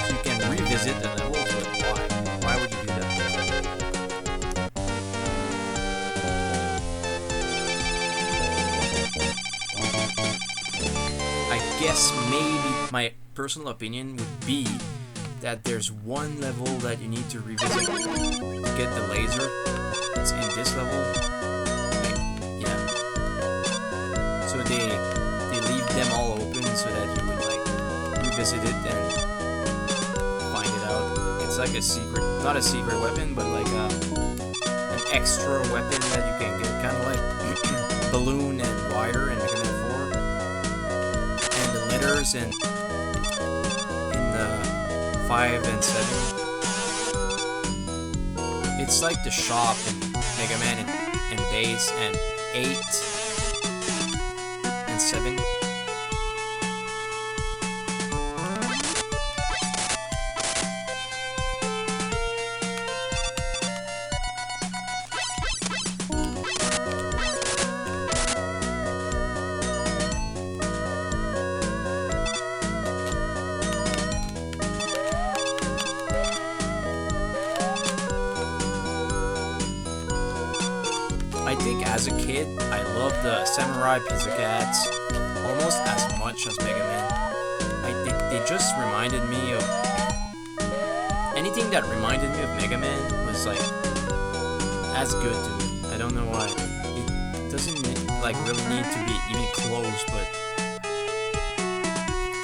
So you can revisit the levels, but why? Why would you do that? I guess maybe my personal opinion would be that there's one level that you need to revisit to get the laser. It's in this level. Like, yeah. So they leave them all open so that you would like revisit it and find it out. It's like a secret, not a secret weapon, but like an extra weapon that you can get, kind of like Balloon and Wire and Mega Man 4. And the letters and in the 5 and 7. It's like the shop in Mega Man and Base and 8 and 7. I think as a kid, I loved the Samurai Pizza Cats almost as much as Mega Man. They just reminded me of anything that reminded me of Mega Man was like as good to me. I don't know why. It doesn't like really need to be even close, but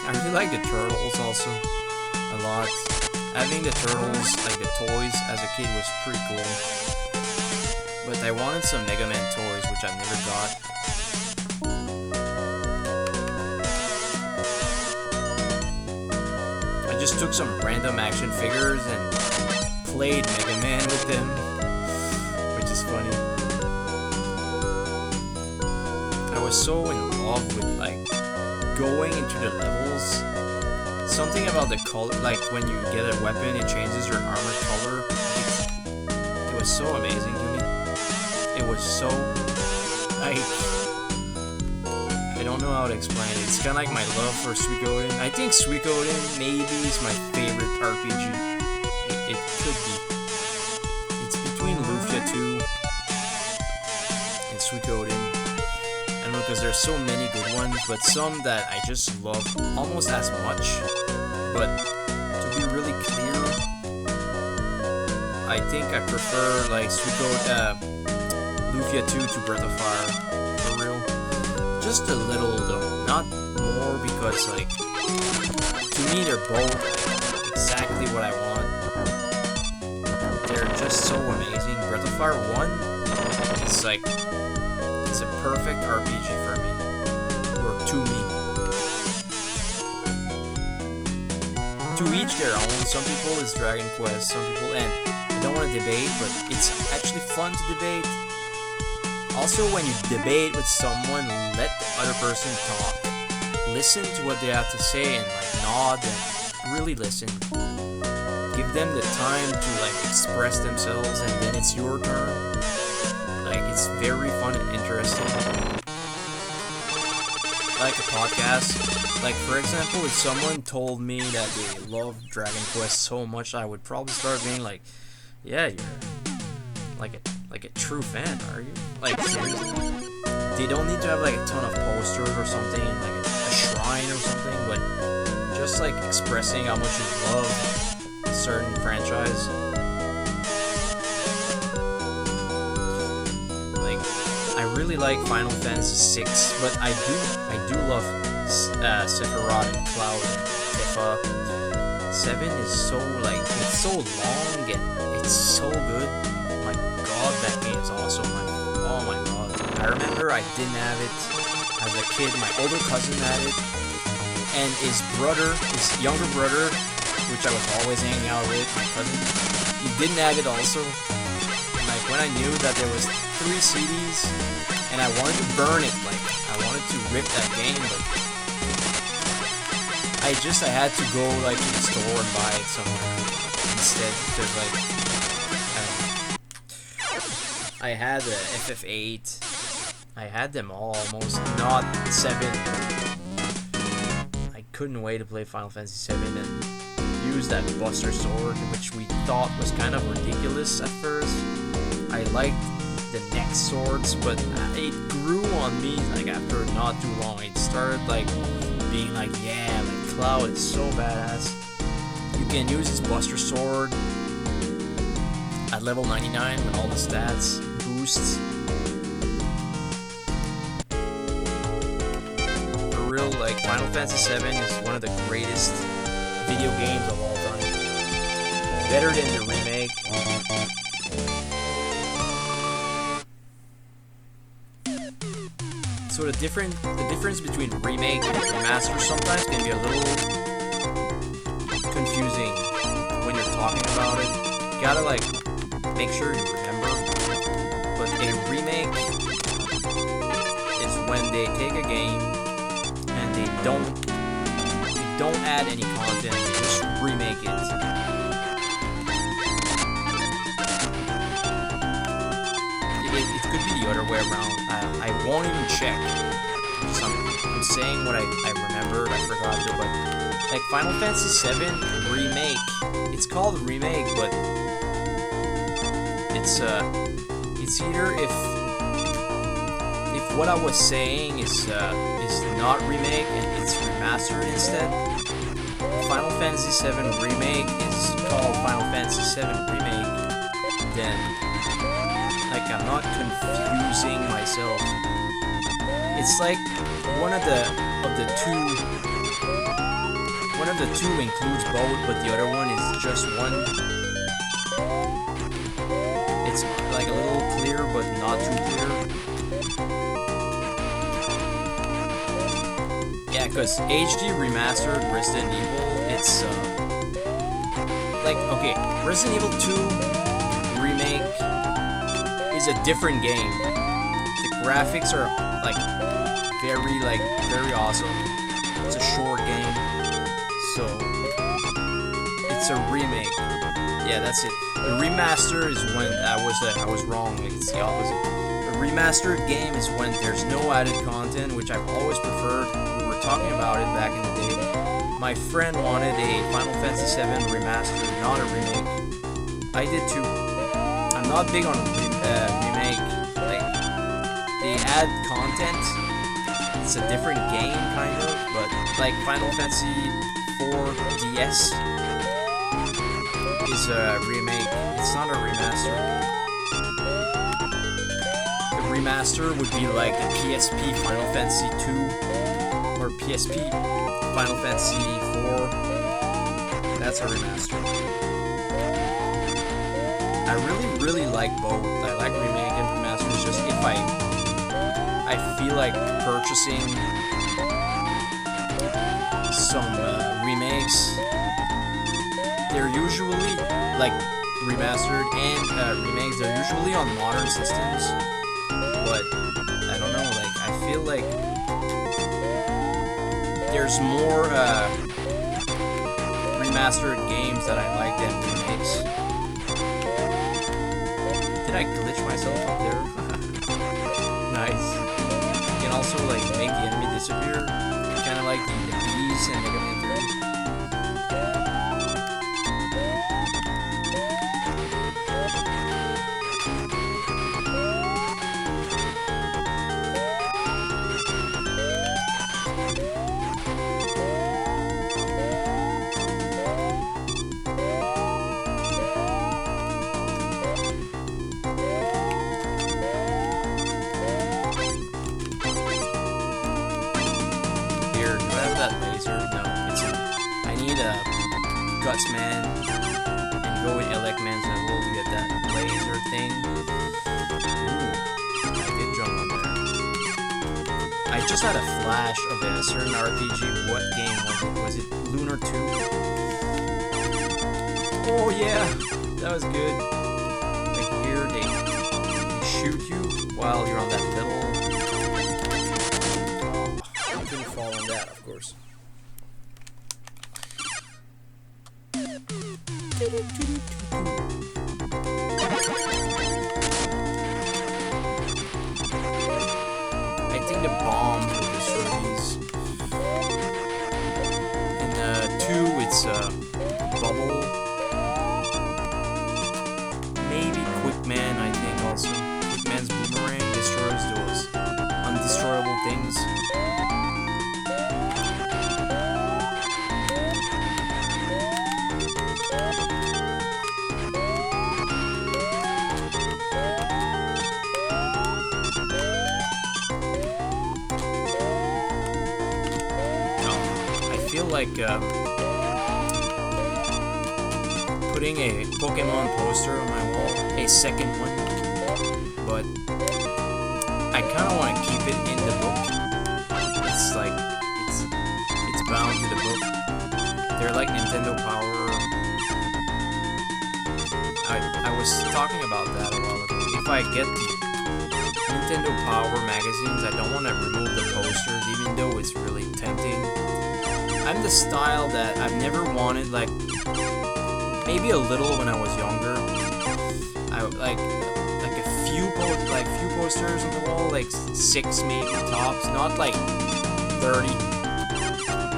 I really like the Turtles also a lot. Having the Turtles, like the toys as a kid, was pretty cool. But I wanted some Mega Man toys, which I never got. I just took some random action figures and played Mega Man with them, which is funny. I was so in love with like going into the levels. Something about the color, like when you get a weapon, it changes your armor color. It was so amazing to me. It was so, like, I don't know how to explain it. It's kind of like my love for Suikoden. I think Suikoden maybe is my favorite RPG. It could be. It's between Lufia 2 and Suikoden. I don't know, because there's so many good ones, but some that I just love almost as much. But to be really clear, I think I prefer, like, Suikoden, Lufia 2 to Breath of Fire, for real. Just a little though, not more, because like, to me they're both exactly what I want. They're just so amazing. Breath of Fire 1 is like, it's a perfect RPG for me, or to me. To each their own. Some people it's Dragon Quest, some people, and I don't want to debate, but it's actually fun to debate. Also, when you debate with someone, let the other person talk. Listen to what they have to say and like nod and really listen. Give them the time to like express themselves, and then it's your turn. Like, it's very fun and interesting. Like a podcast. Like, for example, if someone told me that they love Dragon Quest so much, I would probably start being like, yeah, you're like a true fan, are you? Like, seriously? They don't need to have like a ton of posters or something, like a shrine or something, but just like expressing how much you love a certain franchise. Like, I really like Final Fantasy VI, but I do love Sephiroth and Cloud and Tifa. 7 is so like, it's so long and it's so good. My god, that game is awesome. Oh my god. I remember I didn't have it as a kid. My older cousin had it, and his younger brother, which I was always hanging out with, my cousin, he didn't have it also. And like, when I knew that there was 3 CDs and I wanted to burn it, like I wanted to rip that game, but I had to go like to the store and buy it somewhere instead, because like I had the FF8, I had them all almost, not 7. I couldn't wait to play Final Fantasy 7 and use that Buster Sword, which we thought was kind of ridiculous at first. I liked the next swords, but it grew on me like after not too long. It started like being like, yeah, like Cloud is so badass. You can use his Buster Sword at level 99 with all the stats boosts. For real, like Final Fantasy VII is one of the greatest video games of all time. Better than the remake. So the difference between remake and remaster sometimes can be a little confusing. talking about it. You gotta like make sure you remember. But a remake is when they take a game and they don't add any content, they just remake it. It could be the other way around. I won't even check. I'm saying what I remembered. I forgot to, but like Final Fantasy VII Remake. It's called Remake, but it's either if what I was saying is not remake and it's remastered instead. Final Fantasy VII Remake is called Final Fantasy VII Remake. Then, like, I'm not confusing myself. It's like one of the two includes both, but the other one is just one. It's like a little clear, but not too clear. Yeah, because HD remastered Resident Evil, it's like, okay, Resident Evil 2 Remake is a different game. The graphics are very awesome. It's a short game, so it's a remake. Yeah, that's it. The remaster is when I was wrong. It's the opposite. The remastered game is when there's no added content, which I've always preferred. We were talking about it back in the day. My friend wanted a Final Fantasy VII remaster, not a remake. I did too. I'm not big on remake. Like, they add content. It's a different game, kind of, but like Final Fantasy 4 DS is a remake. It's not a remaster. The remaster would be like the PSP Final Fantasy 2 or PSP Final Fantasy 4. That's a remaster. I really like both. I like remake and remaster. It's just if I feel like purchasing some remakes. They're usually like remastered and remakes. They're usually on modern systems, but I don't know. Like I feel like there's more remastered games that I like than remakes. Did I glitch myself up there? Nice. You can also like make the enemy disappear, kind of like the bees and Mega Man 3. Man and go with Elecman's level to get that laser thing. Ooh, I did jump on there. I just had a flash of a certain RPG. What game was it? Was it Lunar 2? Oh yeah, that was good. Like here, they shoot you while you're on that pedal. Oh, I couldn't fall on that, of course. I think the bomb will destroy these. In 2, it's bubble. Maybe Quickman, I think also. Quickman's boomerang destroys those undestroyable things. Like putting a Pokemon poster on my wall, a second one, but I kind of want to keep it in the book. It's like it's bound to the book. They're like Nintendo Power was talking about that a while ago. If I get the Nintendo Power magazines, I don't want to remove the posters, even though it's really tempting. I'm the style that I've never wanted, like, maybe a little when I was younger. I like a few posters on the wall, like 6 maybe tops, not like 30.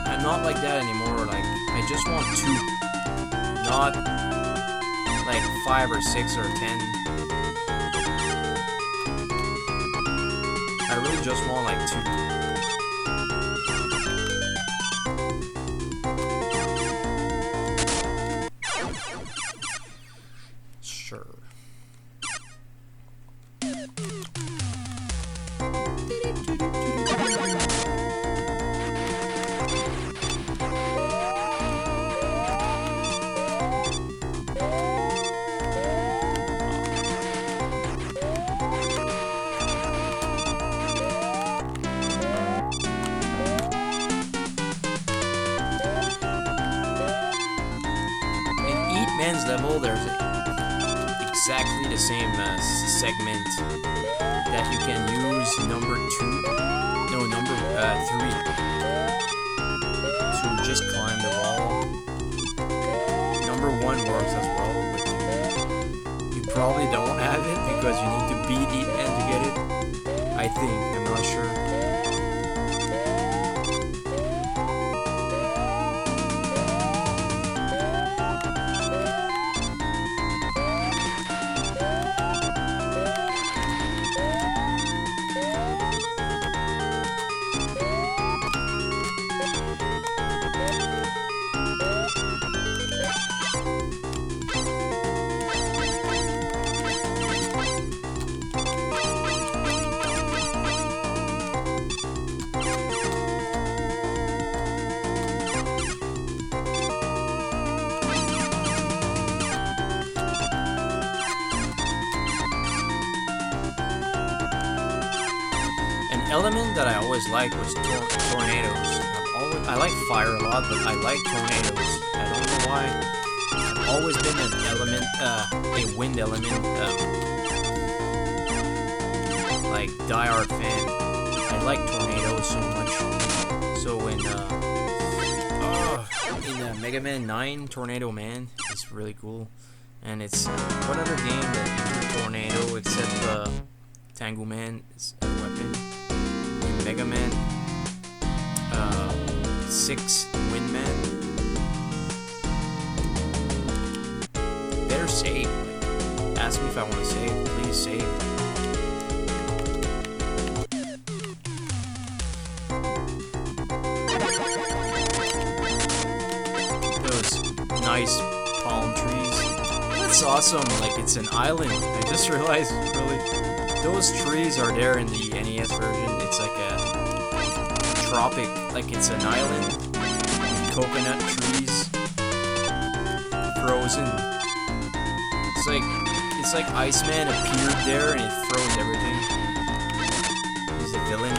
I'm not like that anymore. Like, I just want 2, not like 5 or 6 or 10. I really just want like 2. Sure. Man's level, there's exactly the same segment that you can use number 3 to just climb the wall. Number 1 works as well, but you probably don't have it because you need to beat Eat Man to get it. I think, I'm not sure. Element that I always liked was tornadoes. I like fire a lot, but I like tornadoes. I don't know why. I've always been an element, a wind element, like diehard fan. I like tornadoes so much. So in Mega Man 9, Tornado Man is really cool. And it's what other game that uses tornado except Tango Man is a weapon. Mega Man 6 Windman. Better save. Like, ask me if I want to save. Please save. Those nice palm trees. That's awesome. Like, it's an island. I just realized, really. Those trees are there in the NES version. It's like a tropic, like it's an island with coconut trees, frozen. It's like Iceman appeared there and it froze everything. He's a villain.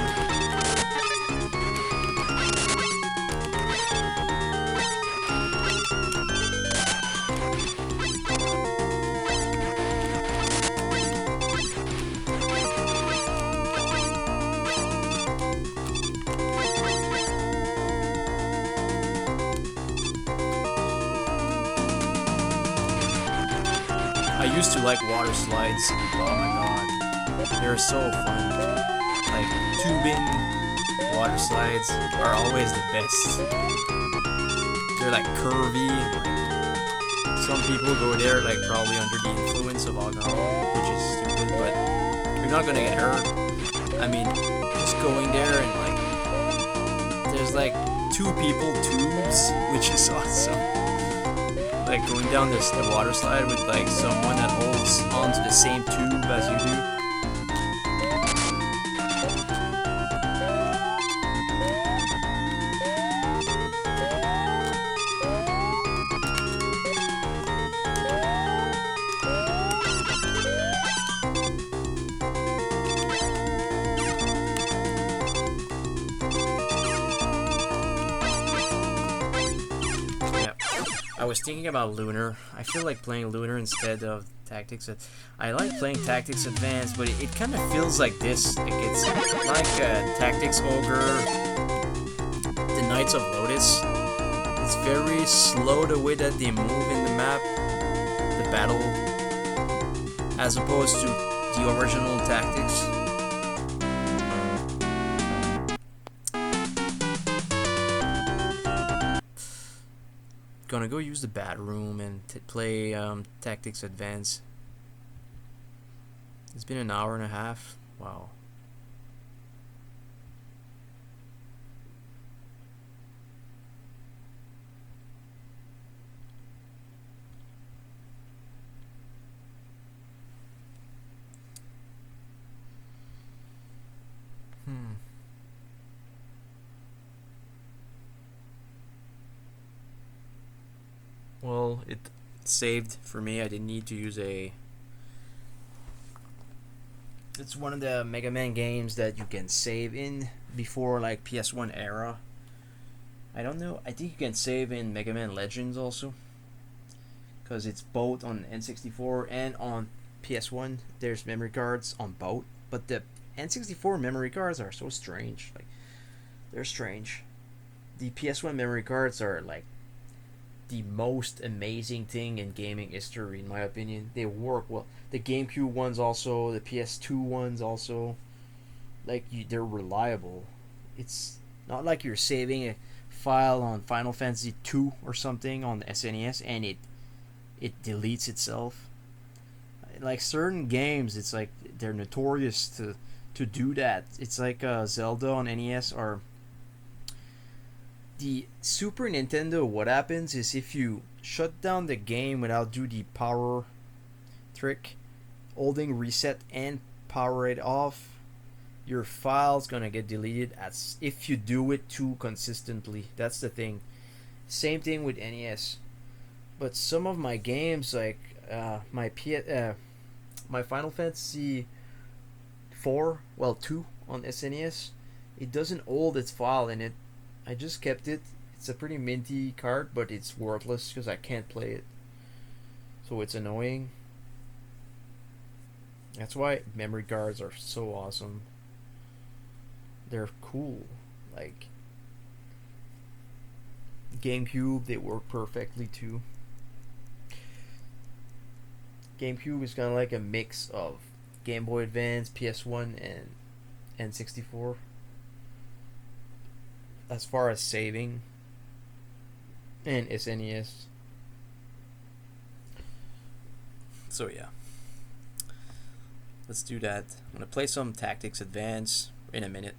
I used to like water slides. Oh my god. They're so fun. Like, tubing water slides are always the best. They're like curvy. Like, some people go there like probably under the influence of alcohol, which is stupid, but you're not gonna get hurt. I mean, just going there and like, there's like 2 people tubes, which is awesome. Like going down the water slide with like someone that holds onto the same tube as you do. was thinking about Lunar. I feel like playing Lunar instead of Tactics. I like playing Tactics Advanced, but it kind of feels like this. Like it's like Tactics Ogre, the Knights of Lotus. It's very slow the way that they move in the map, the battle, as opposed to the original Tactics. Gonna go use the bathroom and play Tactics Advance. It's been an hour and a half. Wow. Well, it saved for me. I didn't need to use a. It's one of the Mega Man games that you can save in before like PS1 era. I don't know. I think you can save in Mega Man Legends also, because it's both on N64 and on PS1. There's memory cards on both, but the N64 memory cards are so strange. Like, they're strange. The PS1 memory cards are like the most amazing thing in gaming history, in my opinion. They work well. The GameCube ones also, the PS2 ones also. Like, they're reliable. It's not like you're saving a file on Final Fantasy 2 or something on the SNES and it deletes itself. Like certain games, it's like they're notorious to do that. It's like Zelda on NES or the Super Nintendo. What happens is if you shut down the game without do the power trick, holding reset and power it off, your file's gonna get deleted as if you do it too consistently. That's the thing. Same thing with NES. But some of my games, like my Final Fantasy 2 on SNES, it doesn't hold its file in it. I just kept it. It's a pretty minty card, but it's worthless because I can't play it. So it's annoying. That's why memory cards are so awesome. They're cool. Like GameCube, they work perfectly too. GameCube is kind of like a mix of Game Boy Advance, PS1, and N64. As far as saving, and SNES. So yeah, let's do that. I'm gonna play some Tactics Advance in a minute.